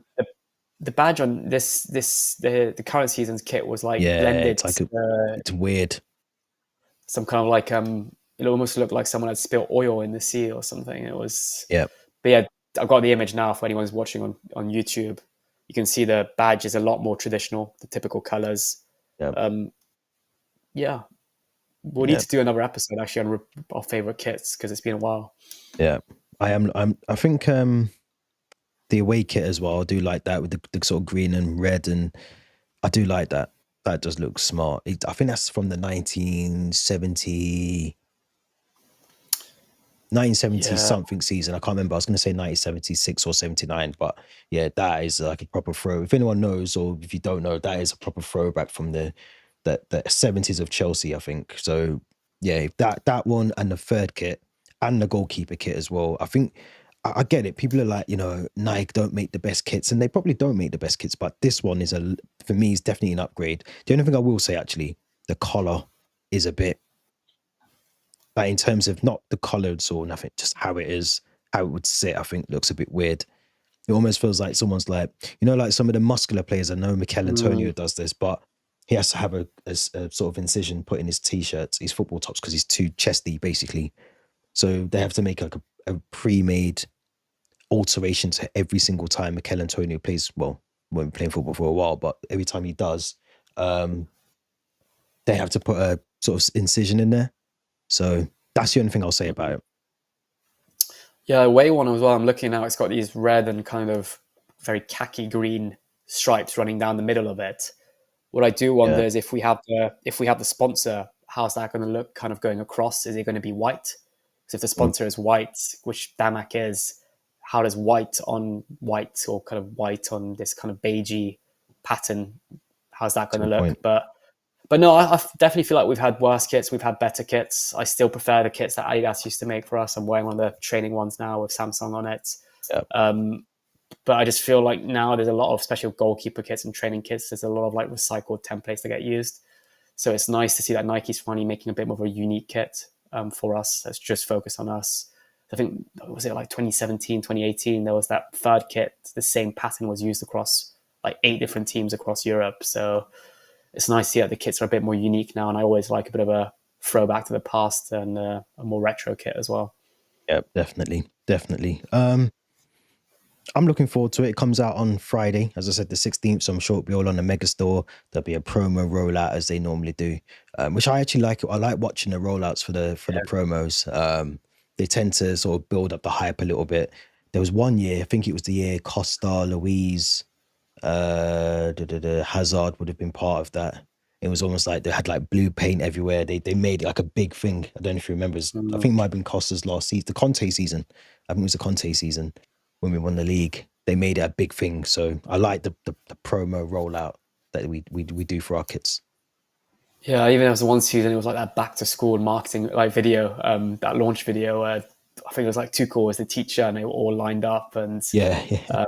The badge on the current season's kit was like blended. It's like it's weird. Some kind of like it almost looked like someone had spilled oil in the sea or something. It was But yeah, I've got the image now for anyone's watching on YouTube. You can see the badge is a lot more traditional, the typical colors. Yeah. We'll need to do another episode actually on our favorite kits, because it's been a while. Yeah. I think the away kit as well, I do like that with the sort of green and red, and I do like that. That does look smart. I think that's from the 1970 something season. I can't remember. I was going to say 1976 or 79, but yeah, that is like a proper throw. If anyone knows, or if you don't know, that is a proper throwback from the 70s of Chelsea, I think. So yeah, that one and the third kit and the goalkeeper kit as well. I think I get it. People are like, Nike don't make the best kits, and they probably don't make the best kits, but this one is for me, is definitely an upgrade. The only thing I will say, actually, the collar is a bit, like in terms of not the colors or nothing, just how it is, how it would sit, I think looks a bit weird. It almost feels like someone's like, like some of the muscular players. I know Mikel Antonio does this, but he has to have a sort of incision put in his t-shirts, his football tops, because he's too chesty, basically. So they have to make like a pre-made alteration to every single time Mikel Antonio plays. Well, won't be playing football for a while, but every time he does, they have to put a sort of incision in there. So that's the only thing I'll say about it. Yeah, away one as well. I'm looking now. It's got these red and kind of very khaki green stripes running down the middle of it. What I do wonder Yeah. is if we have the sponsor, how's that going to look? Kind of going across, is it going to be white? Because if the sponsor is white, which Damac is, how does white on white or kind of white on this kind of beigey pattern? How's that going to Good look? point. But no, I definitely feel like we've had worse kits. We've had better kits. I still prefer the kits that Adidas used to make for us. I'm wearing one of the training ones now with Samsung on it. Yeah. But I just feel like now there's a lot of special goalkeeper kits and training kits. There's a lot of like recycled templates that get used. So it's nice to see that Nike's finally making a bit more of a unique kit for us that's just focused on us. I think, was it like 2017, 2018, there was that third kit. The same pattern was used across like 8 different teams across Europe. So it's nice to see that the kits are a bit more unique now. And I always like a bit of a throwback to the past and a more retro kit as well. Yeah, definitely. Definitely. I'm looking forward to it. It comes out on Friday, as I said, the 16th. So I'm sure it'll be all on the Megastore. There'll be a promo rollout as they normally do, which I actually like. I like watching the rollouts for the promos. They tend to sort of build up the hype a little bit. There was one year, I think it was the year Costa, Louise, Hazard would have been part of that. It was almost like they had like blue paint everywhere. They made it like a big thing. I don't know if you remember. I think it might have been Costa's last season, the Conte season. I think it was the Conte season when we won the league. They made it a big thing. So I like the promo rollout that we do for our kits. Yeah, even there was one season, it was like that back to school marketing like video, that launch video where I think it was like Tuchel was the teacher and they were all lined up and Yeah.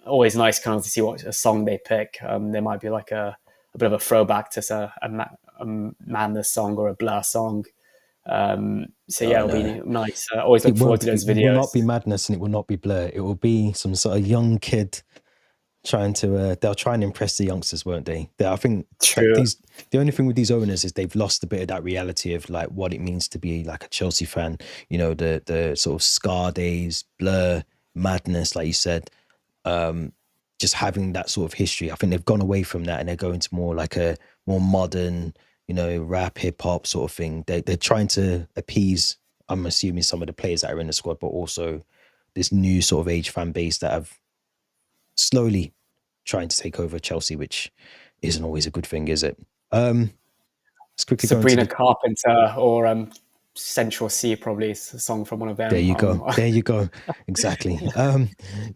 always nice kind of to see what a song they pick. There might be like a bit of a throwback to a Madness song or a Blur song. So yeah, it'll be nice. I always look forward to those It will videos. not be Madness and it will not be Blur. It will be some sort of young kid trying to they'll try and impress the youngsters, won't they? I think True. the only thing with these owners is they've lost a bit of that reality of like what it means to be like a Chelsea fan. You know, the sort of Scar days, Blur, Madness, like you said. Just having that sort of history. I think they've gone away from that and they're going to more like a more modern, you know, rap, hip hop sort of thing. They're trying to appease, I'm assuming, some of the players that are in the squad, but also this new sort of age fan base that have slowly trying to take over Chelsea, which isn't always a good thing, is it? Let's quickly go into Sabrina Carpenter or Central C, probably it's a song from one of them. There you go. There you go. Exactly.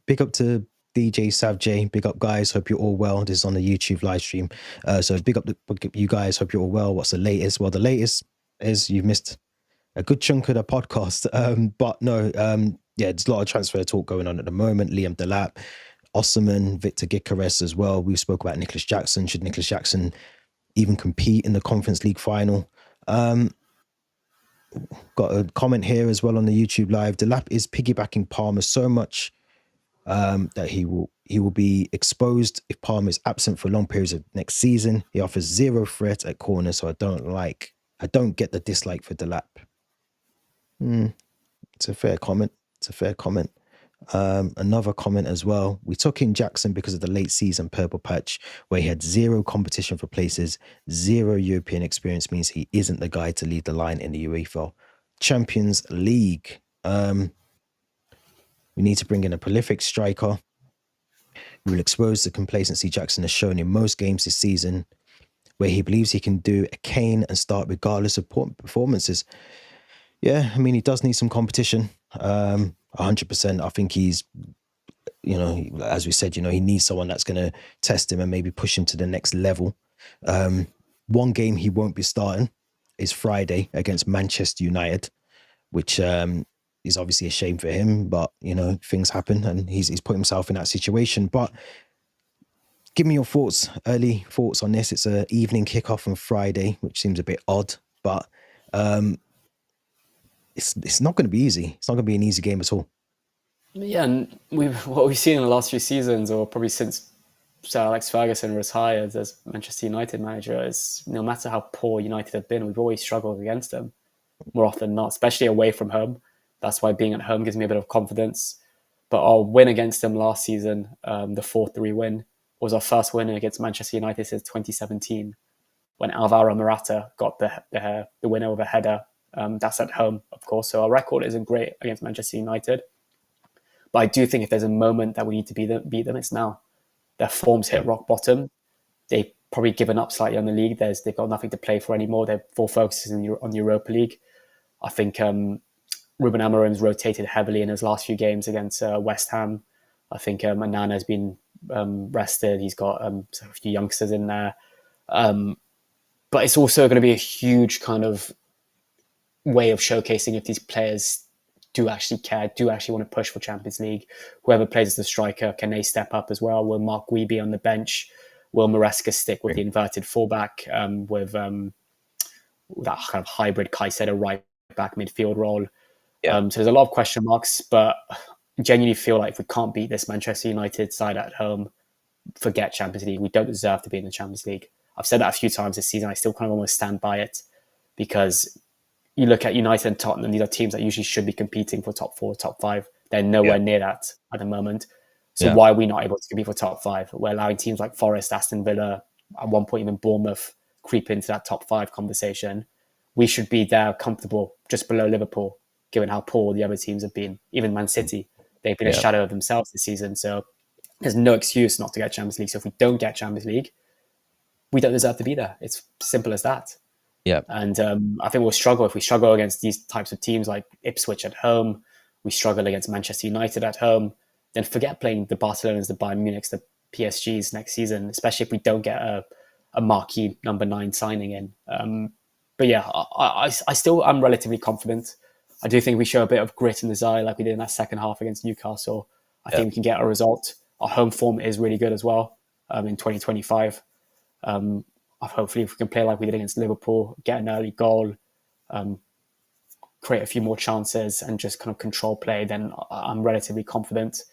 Big up to DJ Savjay. Big up, guys. Hope you're all well. This is on the YouTube live stream. So big up you guys. Hope you're all well. What's the latest? Well, the latest is you've missed a good chunk of the podcast. But no, yeah, there's a lot of transfer talk going on at the moment. Liam Delap, Osman, Victor Gyökeres as well. We spoke about Nicolas Jackson. Should Nicolas Jackson even compete in the Conference League final? Got a comment here as well on the YouTube live. Delap is piggybacking Palmer so much that he will be exposed if Palmer is absent for long periods of next season. He offers zero threat at corner, so I don't get the dislike for Delap. It's a fair comment. Another comment as well. We took in Jackson because of the late season purple patch where he had zero competition for places, zero European experience means he isn't the guy to lead the line in the UEFA Champions League. We need to bring in a prolific striker who will expose the complacency Jackson has shown in most games this season where he believes he can do a Kane and start regardless of performances. Yeah, I mean, he does need some competition. 100%. I think he's, you know, as we said, you know, he needs someone that's going to test him and maybe push him to the next level. One game he won't be starting is Friday against Manchester United, which is obviously a shame for him, but, you know, things happen and he's put himself in that situation. But give me your early thoughts on this. It's an evening kickoff on Friday, which seems a bit odd, but it's not going to be easy. It's not going to be an easy game at all. Yeah, and what we've seen in the last few seasons, or probably since Sir Alex Ferguson retired as Manchester United manager, is no matter how poor United have been, we've always struggled against them more often than not, especially away from home. That's why being at home gives me a bit of confidence. But our win against them last season, the 4-3 win, was our first win against Manchester United since 2017, when Alvaro Morata got the winner with a header. That's at home, of course. So our record isn't great against Manchester United. But I do think if there's a moment that we need to beat them, it's now. Their form's hit rock bottom. They've probably given up slightly on the league. They've got nothing to play for anymore. Their full focus is on the Europa League. I think Ruben Amorim's rotated heavily in his last few games against West Ham. I think Anana's been rested. He's got a few youngsters in there. But it's also going to be a huge kind of way of showcasing if these players do actually care, do actually want to push for Champions League. Whoever plays as the striker, can they step up as well? Will Mark Wee be on the bench? Will Maresca stick with the inverted fullback with that kind of hybrid Caicedo right back midfield role? So there's a lot of question marks, but I genuinely feel like if we can't beat this Manchester United side at home, forget Champions League. We don't deserve to be in the Champions League. I've said that a few times this season. I still kind of almost stand by it, because you look at United and Tottenham, these are teams that usually should be competing for top 4, top 5. They're nowhere near that at the moment. So why are we not able to compete for top 5? We're allowing teams like Forest, Aston Villa, at one point even Bournemouth, creep into that top 5 conversation. We should be there comfortable just below Liverpool, given how poor the other teams have been. Even Man City, they've been a shadow of themselves this season. So there's no excuse not to get Champions League. So if we don't get Champions League, we don't deserve to be there. It's simple as that. Yeah. And I think we'll struggle if we struggle against these types of teams like Ipswich at home. We struggle against Manchester United at home. Then forget playing the Barcelonas, the Bayern Munichs, the PSGs next season, especially if we don't get a marquee number 9 signing in. But yeah, I still am relatively confident. I do think we show a bit of grit in the eye like we did in that second half against Newcastle. I think we can get a result. Our home form is really good as well in 2025. Hopefully, if we can play like we did against Liverpool, get an early goal, create a few more chances, and just kind of control play, then I'm relatively confident.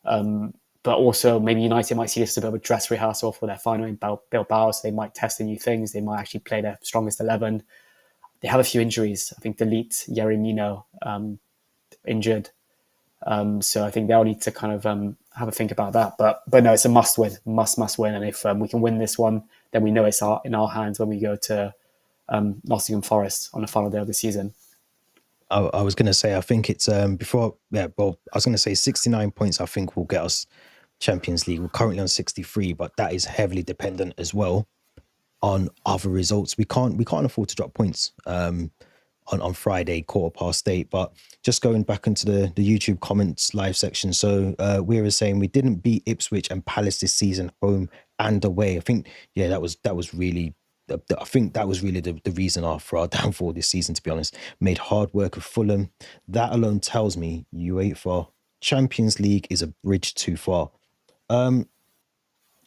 But also, maybe United might see this as a bit of a dress rehearsal for their final in Bilbao, so they might test the new things. They might actually play their strongest 11. They have a few injuries. I think Delete, Yerry Mino, injured. So I think they'll need to kind of have a think about that. But no, it's a must win, must win. And if we can win this one, then we know it's in our hands when we go to Nottingham Forest on the final day of the season. I was going to say, I think it's I was going to say 69 points, I think, will get us Champions League. We're currently on 63, but that is heavily dependent as well on other results. We can't afford to drop points on Friday, 8:15. But just going back into the YouTube comments live section. So we're saying we didn't beat Ipswich and Palace this season, home and away. I think, that was really, I think that was really the reason for our downfall this season, to be honest. Made hard work of Fulham. That alone tells me UEFA Champions League is a bridge too far.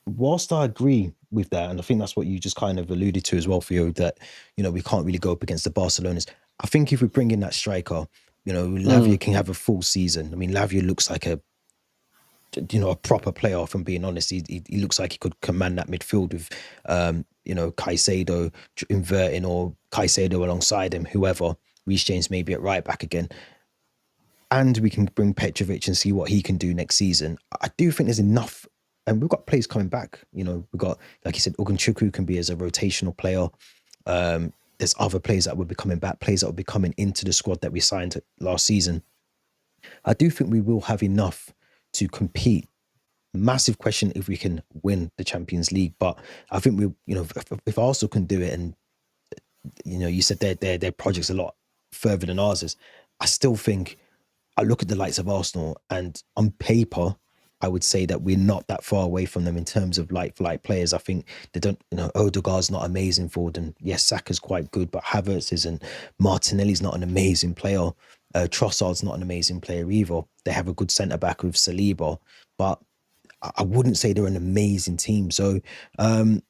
Whilst I agree with that, and I think that's what you just kind of alluded to as well, Theo, that, we can't really go up against the Barcelonas. I think if we bring in that striker, Lavia can have a full season. I mean, Lavia looks like a proper player, if I'm being honest. He looks like he could command that midfield with, Caicedo inverting, or Caicedo alongside him, whoever. Reece James maybe at right back again. And we can bring Petrovic and see what he can do next season. I do think there's enough. And we've got players coming back. We've got, like you said, Ogunchukwu can be as a rotational player. There's other players that will be coming back, players that will be coming into the squad that we signed last season. I do think we will have enough to compete. Massive question if we can win the Champions League. But I think if Arsenal can do it, and you said their project's a lot further than ours is, I still think I look at the likes of Arsenal, and on paper, I would say that we're not that far away from them in terms of like players. I think they don't, Odegaard's not amazing forward, and yes, Saka's quite good, but Havertz isn't. Martinelli's not an amazing player. Trossard's not an amazing player either. They have a good centre back with Saliba, but I wouldn't say they're an amazing team. So, going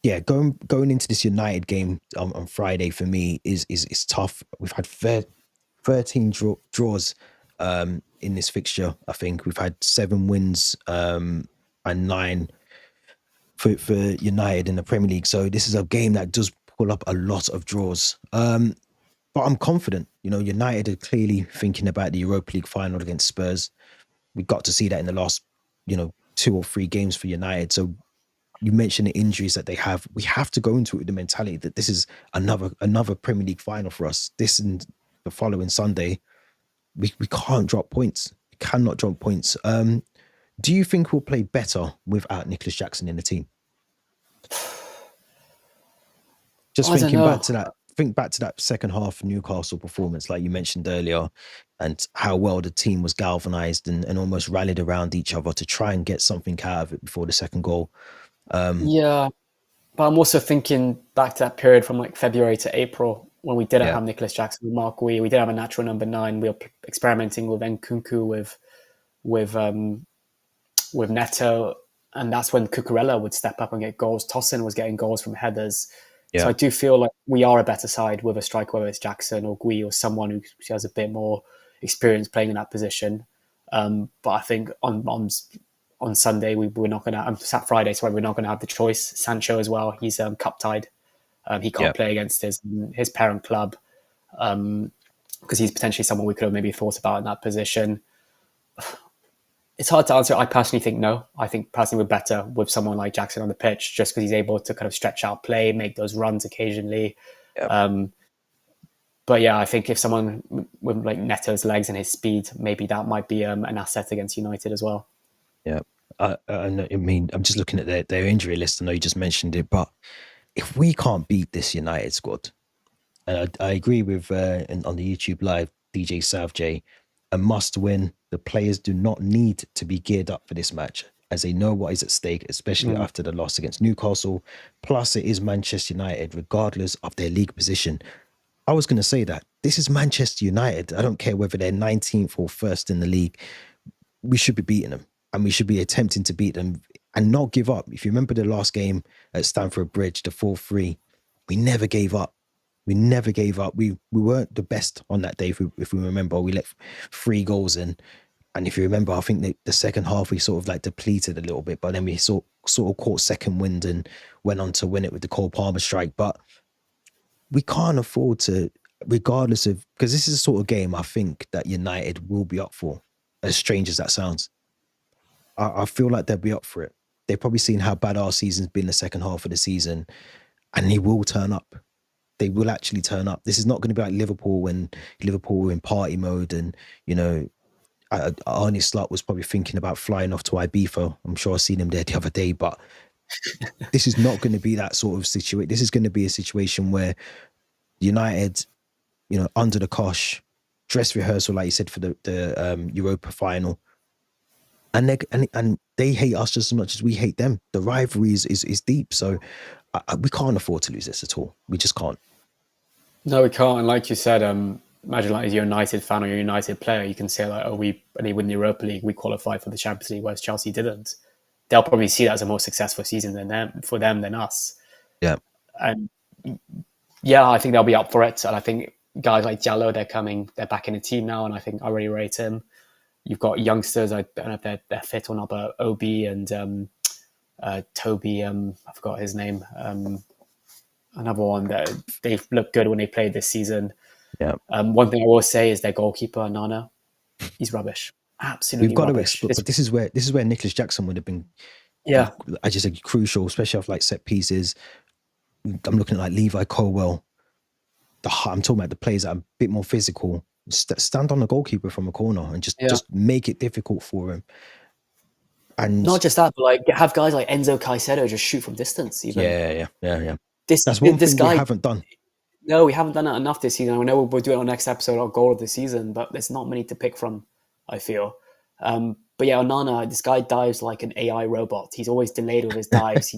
into this United game on Friday for me is tough. We've had 13 draws in this fixture. I think we've had 7 wins and 9 for United in the Premier League. So this is a game that does pull up a lot of draws. But I'm confident. United are clearly thinking about the Europa League final against Spurs. We got to see that in the last, 2 or 3 games for United. So you mentioned the injuries that they have. We have to go into it with the mentality that this is another Premier League final for us. This and the following Sunday, we can't drop points. We cannot drop points. Do you think we'll play better without Nicolas Jackson in the team? Just I don't thinking back know. to that, think back to that second half Newcastle performance, like you mentioned earlier, and how well the team was galvanized and almost rallied around each other to try and get something out of it before the second goal. Yeah, but I'm also thinking back to that period from like February to April when we didn't Yeah, have Nicolas Jackson with Mark Gui. We didn't have a natural number 9. We were experimenting with Nkunku, with with Neto, and that's when Cucurella would step up and get goals. Tosin was getting goals from headers. So yeah, I do feel like we are a better side with a striker, whether it's Jackson or Gui or someone who has a bit more experience playing in that position. But I think on Sunday we're not going to. Friday, sorry, we're not going to have the choice. Sancho as well. He's cup tied. He yeah, can't play against his parent club because he's potentially someone we could have maybe thought about in that position. It's hard to answer. I personally think no. I think personally we're better with someone like Jackson on the pitch just because he's able to kind of stretch out play, make those runs occasionally. yeah, Um, but yeah, I think if someone with like Neto's legs and his speed, maybe that might be an asset against United as well. yeah. I mean, I'm just looking at their injury list. I know you just mentioned it, but if we can't beat this United squad, and I agree with on the YouTube live, DJ South J, a must win. The players do not need to be geared up for this match as they know what is at stake, especially Mm. after the loss against Newcastle. Plus, it is Manchester United, regardless of their league position. I was going to say that this is Manchester United. I don't care whether they're 19th or first in the league. We should be beating them, and we should be attempting to beat them and not give up. If you remember the last game at Stamford Bridge, the 4-3, we never gave up. We never gave up. We weren't the best on that day. If we remember, we let 3 goals in. And if you remember, I think the second half we sort of like depleted a little bit, but then we sort of caught second wind and went on to win it with the Cole Palmer strike. But we can't afford to, regardless of, because this is the sort of game I think that United will be up for, as strange as that sounds. I feel like they'll be up for it. They've probably seen how bad our season's been the second half of the season, and they will turn up. They will actually turn up. This is not going to be like Liverpool when Liverpool were in party mode and, Arnie Slot was probably thinking about flying off to Ibiza. I'm sure I seen him there the other day, but this is not going to be that sort of situation. This is going to be a situation where United, under the cosh, dress rehearsal, like you said, for the Europa final, and they hate us just as much as we hate them. The rivalry is deep, so we can't afford to lose this at all. We just can't. No, we can't. And like you said, imagine like as you're a United fan or you're a United player, you can say like, "Oh, they win the Europa League, we qualified for the Champions League, whereas Chelsea didn't." They'll probably see that as a more successful season for them than us. Yeah, And yeah, I think they'll be up for it. And I think guys like Diallo, they're back in the team now, and I think I really rate him. You've got youngsters, I don't know if they're fit or not, but Obi and Toby, I forgot his name. Another one that they looked good when they played this season. yeah. One thing I will say is their goalkeeper, Nana, he's rubbish. We've Absolutely got to rubbish. explore, but this is where Nicolas Jackson would have been, Yeah. I just said, crucial, especially off like set pieces. I'm looking at like Levi Colwell. I'm talking about the players that are a bit more physical. Stand on the goalkeeper from a corner and just Yeah. just make it difficult for him. And Not just that, but like have guys like Enzo Caicedo just shoot from distance, even. yeah. That's one This thing we guy, haven't done. no, we haven't done that enough this season. I know we'll do it on next episode, our goal of the season, but there's not many to pick from, I feel. But yeah, Onana, this guy dives like an AI robot. He's always delayed with his dives. He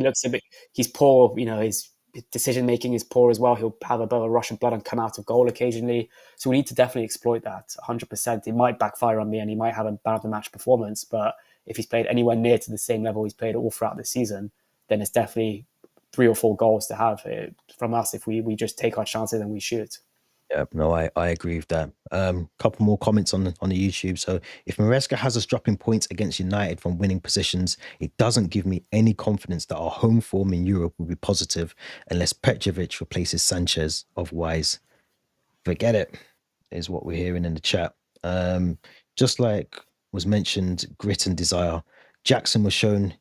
looks a bit, he's poor, his decision making is poor as well. He'll have a bit of Russian blood and come out of goal occasionally. So we need to definitely exploit that 100%. It might backfire on me and he might have a bad of the match performance, but if he's played anywhere near to the same level he's played all throughout the season, then it's definitely 3 or 4 goals to have from us if we just take our chances and we shoot. Yeah, no, I agree with that. Couple more comments on the YouTube. So if Maresca has us dropping points against United from winning positions, it doesn't give me any confidence that our home form in Europe will be positive unless Petrovic replaces Sanchez. Otherwise, forget it, is what we're hearing in the chat. Just like was mentioned grit and desire. Jackson was shown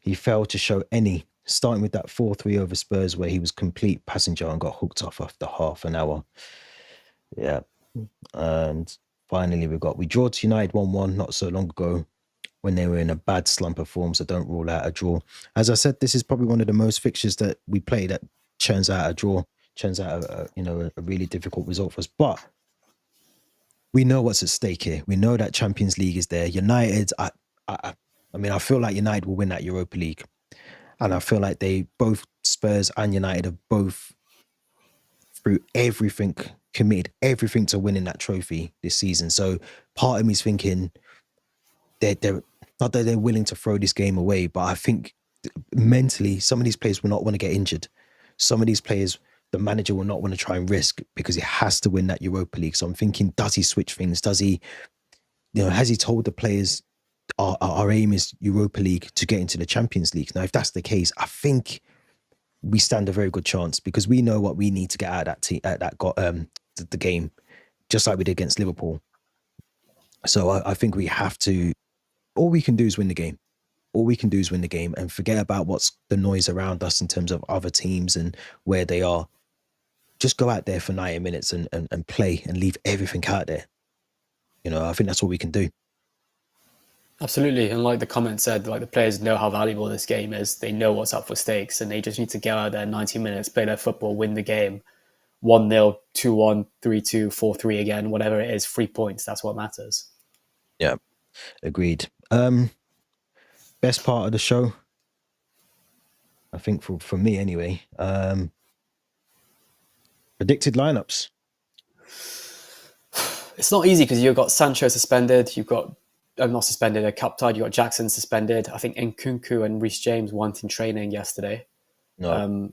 he failed to show any, starting with that 4-3 over Spurs where he was complete passenger and got hooked off after half an hour. Yeah. And finally, we draw to United 1-1 not so long ago when they were in a bad slump of form, so don't rule out a draw. As I said, this is probably one of the most fixtures that we play that churns out a draw, churns out a really difficult result for us. But we know what's at stake here. We know that Champions League is there. United, I mean, I feel like United will win that Europa League. And I feel like both Spurs and United have both, through everything, committed everything to winning that trophy this season. So part of me is thinking they're not that they're willing to throw this game away, but I think mentally some of these players will not want to get injured. Some of these players, the manager will not want to try and risk because he has to win that Europa League. So I'm thinking, does he switch things? Does he, has he told the players our aim is Europa League to get into the Champions League? Now, if that's the case, I think we stand a very good chance because we know what we need to get out of that team, the game, just like we did against Liverpool. So I think we have to. All we can do is win the game. All we can do is win the game and forget about what's the noise around us in terms of other teams and where they are. Just go out there for 90 minutes and play and leave everything out there. I think that's what we can do. Absolutely. And like the comment said, like the players know how valuable this game is. They know what's up for stakes and they just need to go out there 90 minutes, play their football, win the game. 1-0, 2-1, 3-2, 4-3 again, whatever it is, 3 points. That's what matters. Yeah, agreed. Best part of the show, I think for me anyway, predicted lineups. It's not easy because you've got Sancho suspended, you've got not suspended, a cup tied, you've got Jackson suspended. I think Nkunku and Reece James weren't in training yesterday. No.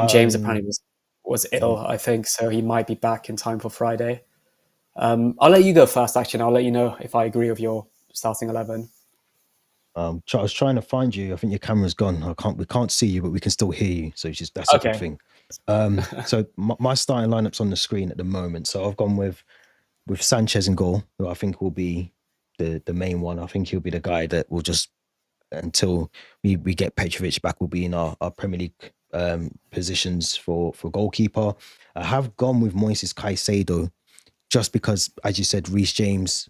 James apparently was ill, I think, so he might be back in time for Friday. I'll let you go first, actually, and I'll let you know if I agree with your starting 11. I was trying to find you. I think your camera's gone. We can't see you, but we can still hear you. So that's a good thing. So my starting lineup's on the screen at the moment. So I've gone with Sanchez in goal, who I think will be the main one. I think he'll be the guy that will just, until we get Petrovic back, will be in our Premier League positions for goalkeeper. I have gone with Moises Caicedo just because, as you said, Reece James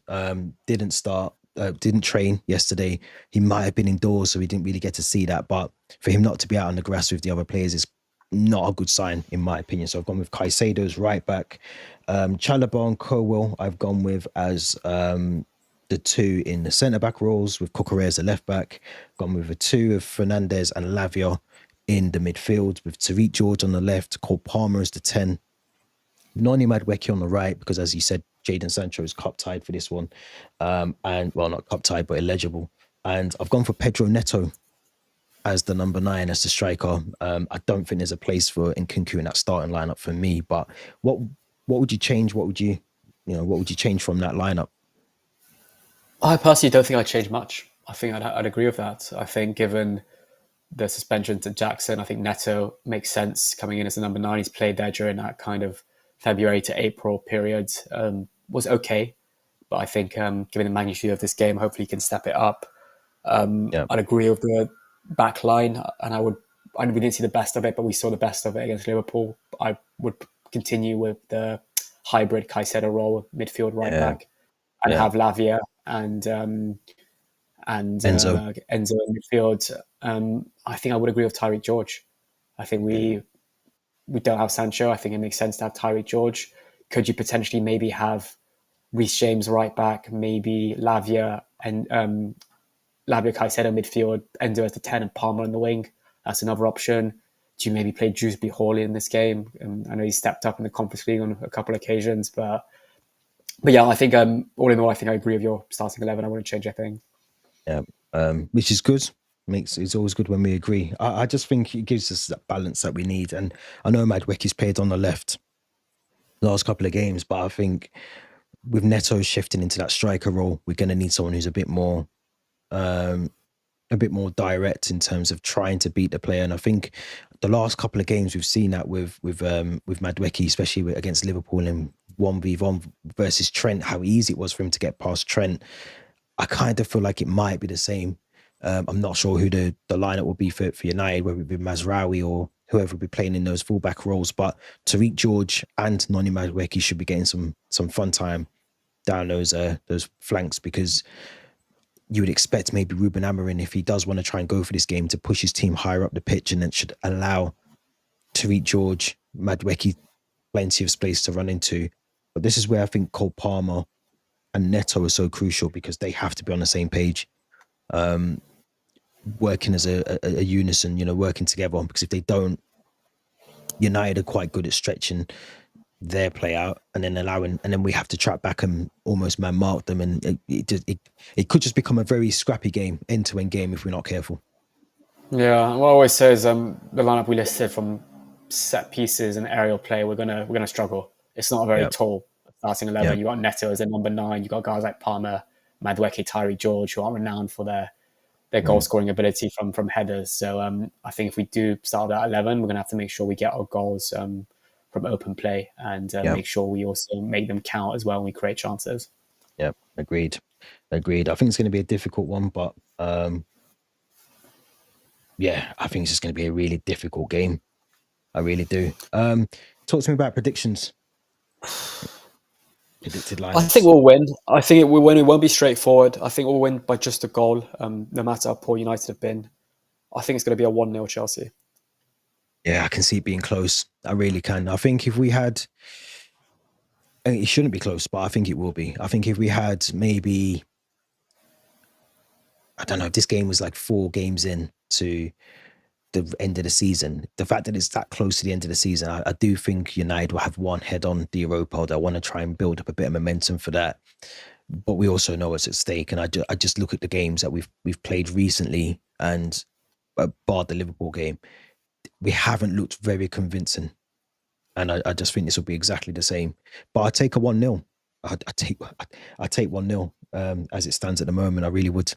didn't train yesterday. He might have been indoors, so we didn't really get to see that. But for him not to be out on the grass with the other players is not a good sign, in my opinion. So I've gone with Caicedo's right back. Chalobah and Colwill I've gone with as the two in the centre-back roles, with Cucurella as the left-back. Gone with a two of Fernandes and Lavia in the midfield, with Tariq George on the left, Cole Palmer as the 10. Noni Madueke on the right, because as you said, Jadon Sancho is cup-tied for this one. And, well, not cup-tied, but eligible. And I've gone for Pedro Neto as the number 9, as the striker. I don't think there's a place for Nkunku in that starting lineup for me. But what would you change? What would you change from that lineup? I personally don't think I'd change much. I think I'd agree with that. I think given the suspension to Jackson, I think Neto makes sense coming in as the number 9. He's played there during that kind of February to April period. Was okay, but I think given the magnitude of this game, hopefully he can step it up. I'd agree with the back line, and we didn't see the best of it, but we saw the best of it against Liverpool. I would continue with the hybrid Caicedo role, midfield right back, and have Lavia and Enzo in midfield. I think I would agree with Tariq George. I think we don't have Sancho. I think it makes sense to have Tariq George. Could you potentially maybe have Reece James right back, maybe Lavia and Lavia Caicedo midfield, Enzo as the 10 and Palmer on the wing? That's another option. Do you maybe play Dewsbury Hawley in this game? I know he stepped up in the Conference League on a couple of occasions, but yeah, I think all in all, I think I agree with your starting 11. I wouldn't change anything. Yeah, which is good. It's always good when we agree. I just think it gives us that balance that we need. And I know Madueke's played on the left last couple of games, but I think with Neto shifting into that striker role, we're going to need someone who's a bit more direct in terms of trying to beat the player. And I think the last couple of games we've seen that with Madueke, especially against Liverpool in 1v1 versus Trent, how easy it was for him to get past Trent. I kind of feel like it might be the same. I'm not sure who the lineup will be for United, whether it be Mazraoui or whoever will be playing in those fullback roles. But Tariq George and Noni Madueke should be getting some fun time down those flanks, because you would expect maybe Ruben Amorim, if he does want to try and go for this game, to push his team higher up the pitch, and then should allow Tariq George, Madueke plenty of space to run into. But this is where I think Cole Palmer and Neto are so crucial, because they have to be on the same page, working as a unison, working together. Because if they don't, United are quite good at stretching their play out and then we have to track back and almost man mark them, and it could just become a very scrappy game, end-to-end game, if we're not careful. Yeah, what I always say is the lineup we listed, from set pieces and aerial play, we're gonna struggle. It's not a very tall starting 11. You got Neto as a number 9. You got guys like Palmer, Madueke, Tyree George, who are renowned for their goal scoring ability from headers. So I think if we do start at 11, we're gonna have to make sure we get our goals from open play, and make sure we also make them count as well when we create chances. Yeah, agreed. I think it's going to be a difficult one, but yeah, I think it's just going to be a really difficult game. I really do. Talk to me about predictions. Predicted lineups. I think we'll win. I think we'll win. It won't be straightforward. I think we'll win by just a goal, no matter how poor United have been. I think it's going to be a 1-0 Chelsea. Yeah, I can see it being close. I really can. I think if we had, it shouldn't be close, but I think it will be. I think if we had maybe, I don't know, if this game was like 4 games in to the end of the season, the fact that it's that close to the end of the season, I do think United will have one head on the Europa. I want to try and build up a bit of momentum for that. But we also know what's at stake. And I just look at the games that we've played recently, and bar the Liverpool game, we haven't looked very convincing. And I just think this will be exactly the same. But I take a 1-0. I take 1-0 as it stands at the moment. I really would.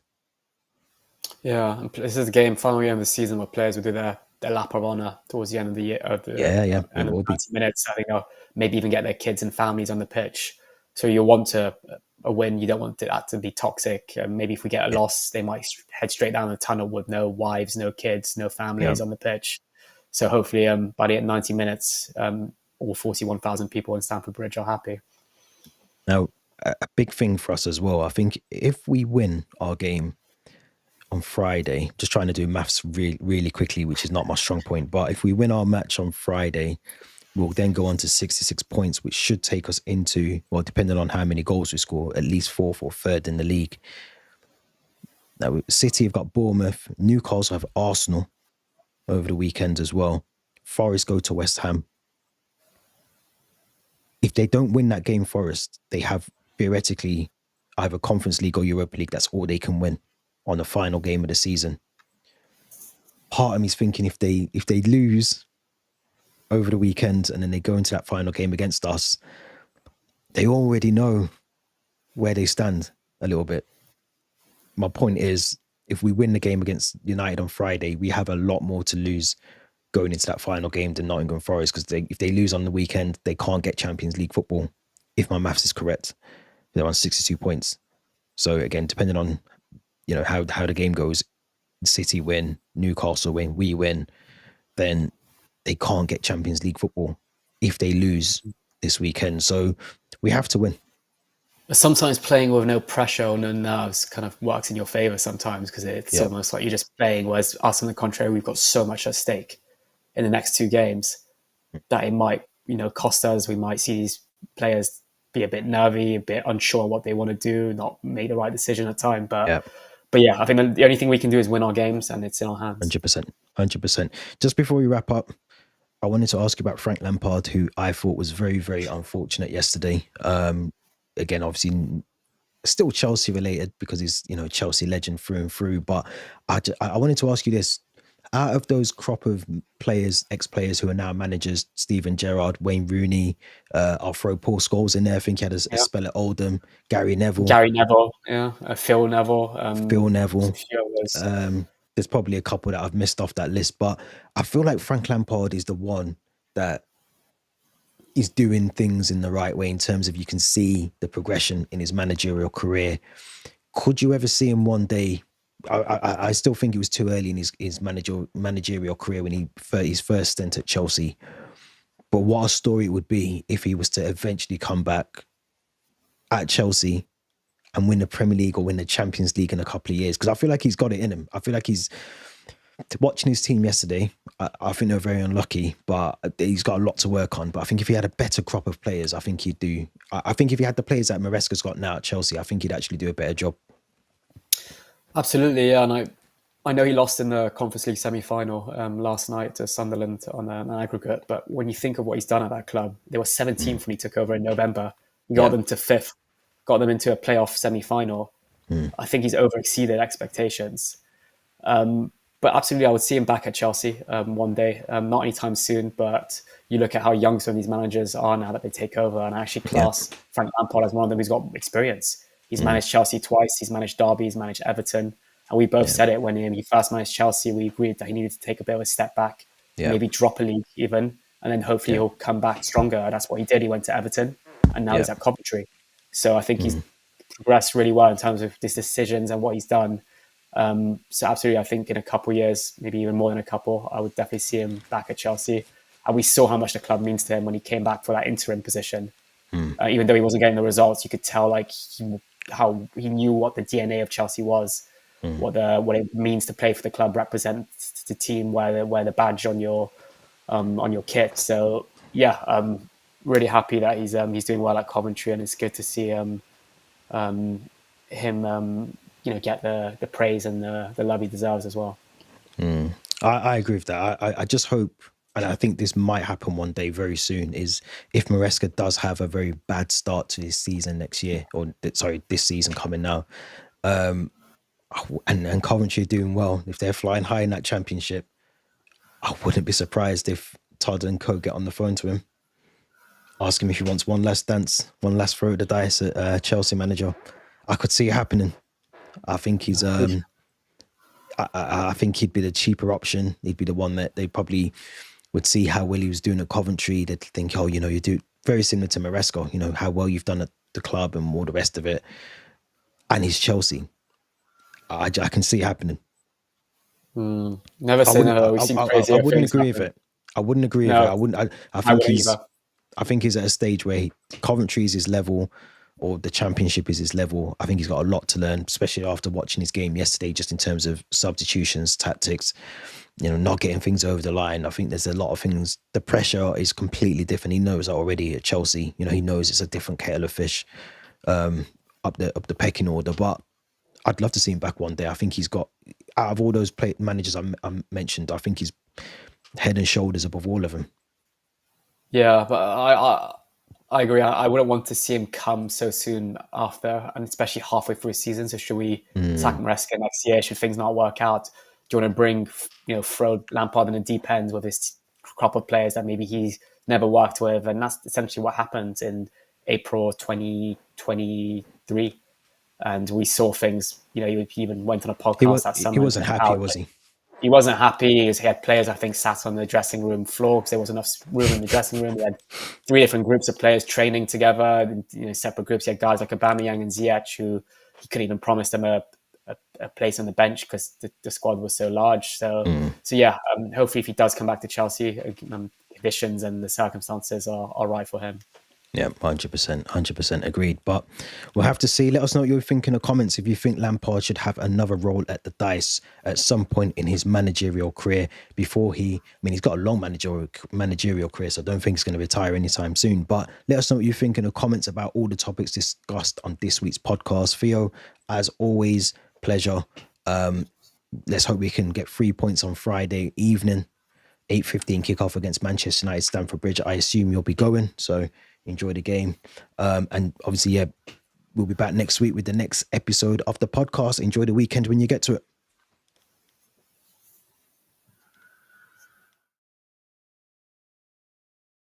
Yeah, and this is the final game of the season where players will do their lap of honour towards the end of the year. It will be 90 minutes. I think they'll maybe even get their kids and families on the pitch. So you want a win. You don't want that to be toxic. Maybe if we get a loss, they might head straight down the tunnel with no wives, no kids, no families on the pitch. So hopefully by the 90 minutes, all 41,000 people in Stamford Bridge are happy. Now, a big thing for us as well, I think if we win our game on Friday, just trying to do maths really, really quickly, which is not my strong point, but if we win our match on Friday, we'll then go on to 66 points, which should take us into, well, depending on how many goals we score, at least 4th or 3rd in the league. Now, City have got Bournemouth, Newcastle have Arsenal over the weekend as well. Forest go to West Ham. If they don't win that game, Forest, they have theoretically either Conference League or Europa League. That's all they can win on the final game of the season. Part of me is thinking if they lose over the weekend and then they go into that final game against us, they already know where they stand a little bit. My point is, if we win the game against United on Friday, we have a lot more to lose going into that final game than Nottingham Forest, because if they lose on the weekend, they can't get Champions League football, if my maths is correct. They're on 62 points. So again, depending on how the game goes, City win, Newcastle win, we win, then they can't get Champions League football if they lose this weekend. So we have to win. Sometimes playing with no pressure or no nerves kind of works in your favour sometimes, because it's almost like you're just playing, whereas us on the contrary, we've got so much at stake in the next 2 games that it might cost us. We might see these players be a bit nervy, a bit unsure what they want to do, not make the right decision at time. But yeah, I think the only thing we can do is win our games, and it's in our hands. 100%. Just before we wrap up, I wanted to ask you about Frank Lampard, who I thought was very, very unfortunate yesterday. Again, obviously still Chelsea related, because he's Chelsea legend through and through. But I wanted to ask you this: out of those crop of players, ex-players who are now managers, Steven Gerrard, Wayne Rooney, I'll throw Paul Scholes in there. I think he had a spell at Oldham. Gary Neville, Phil Neville, there's probably a couple that I've missed off that list, but I feel like Frank Lampard is the one that is doing things in the right way, in terms of you can see the progression in his managerial career. could you ever see him one day? I still think it was too early in his managerial career when his first stint at Chelsea. But what a story it would be if he was to eventually come back at Chelsea and win the Premier League or win the Champions League in a couple of years. Because I feel like he's got it in him. I feel like he's watching his team yesterday. I think they're very unlucky, but he's got a lot to work on. But I think if he had a better crop of players, I think he'd do. I think if he had the players that Maresca's got now at Chelsea, I think he'd actually do a better job. Absolutely, yeah. And I know he lost in the Conference League semi-final last night to Sunderland on an aggregate. But when you think of what he's done at that club, they were 17th when he took over in November. He got them to 5th, got them into a playoff semi-final. I think he's over-exceeded expectations. But absolutely, I would see him back at Chelsea one day. Not anytime soon, but you look at how young some of these managers are now that they take over, and I actually class Frank Lampard as one of them who's got experience. He's managed Chelsea twice. He's managed Derby. He's managed Everton. And we both said it when he first managed Chelsea. We agreed that he needed to take a bit of a step back, maybe drop a league even, and then hopefully he'll come back stronger. And that's what he did. He went to Everton, and now he's at Coventry. So I think he's progressed really well in terms of his decisions and what he's done. So absolutely, I think in a couple of years, maybe even more than a couple, I would definitely see him back at Chelsea. And we saw how much the club means to him when he came back for that interim position. Even though he wasn't getting the results, you could tell how he knew what the DNA of Chelsea was, what it means to play for the club, represent the team, wear the badge on your kit. So yeah, I'm really happy that he's doing well at Coventry, and it's good to see him get the praise and the love he deserves as well. I agree with that. I just hope, and I think this might happen one day very soon, is if Maresca does have a very bad start to this season next year, this season coming now, and Coventry are doing well, if they're flying high in that championship, I wouldn't be surprised if Todd and co get on the phone to him, ask him if he wants one last dance, one last throw at the dice at Chelsea manager. I could see it happening. I think he's I think he'd be the cheaper option. He'd be the one that they probably would see how well he was doing at Coventry. They'd think, you do very similar to Maresca, how well you've done at the club and all the rest of it. And he's Chelsea. I can see it happening. Never say no. We've seen crazy. I wouldn't agree with it. I wouldn't agree with it. I think he's at a stage where Coventry is his level, or the Championship is his level. I think he's got a lot to learn, especially after watching his game yesterday, just in terms of substitutions, tactics, not getting things over the line. I think there's a lot of things. The pressure is completely different. He knows that already at Chelsea. He knows it's a different kettle of fish up the pecking order. But I'd love to see him back one day. I think he's got, out of all those managers I mentioned, I think he's head and shoulders above all of them. Yeah, but I agree. I wouldn't want to see him come so soon after, and especially halfway through a season. So should we sack Maresca next year? Should things not work out? Do you want to bring, throw Lampard in the deep end with his crop of players that maybe he's never worked with? And that's essentially what happened in April 2023. And we saw things, he even went on a podcast that summer. He wasn't happy, was he? He wasn't happy. He had players, I think, sat on the dressing room floor because there wasn't enough room in the dressing room. He had 3 different groups of players training together, separate groups. He had guys like Aubameyang and Ziyech who he couldn't even promise them a place on the bench because the squad was so large. So yeah, hopefully if he does come back to Chelsea, conditions and the circumstances are right for him. Yeah, 100% agreed. But we'll have to see. Let us know what you think in the comments if you think Lampard should have another roll at the dice at some point in his managerial career before he's got a long managerial career, so I don't think he's going to retire anytime soon. But let us know what you think in the comments about all the topics discussed on this week's podcast. Theo, as always, pleasure. Let's hope we can get 3 points on Friday evening, 8:15 kickoff against Manchester United, Stamford Bridge. I assume you'll be going, so enjoy the game. And obviously, we'll be back next week with the next episode of the podcast. Enjoy the weekend when you get to it.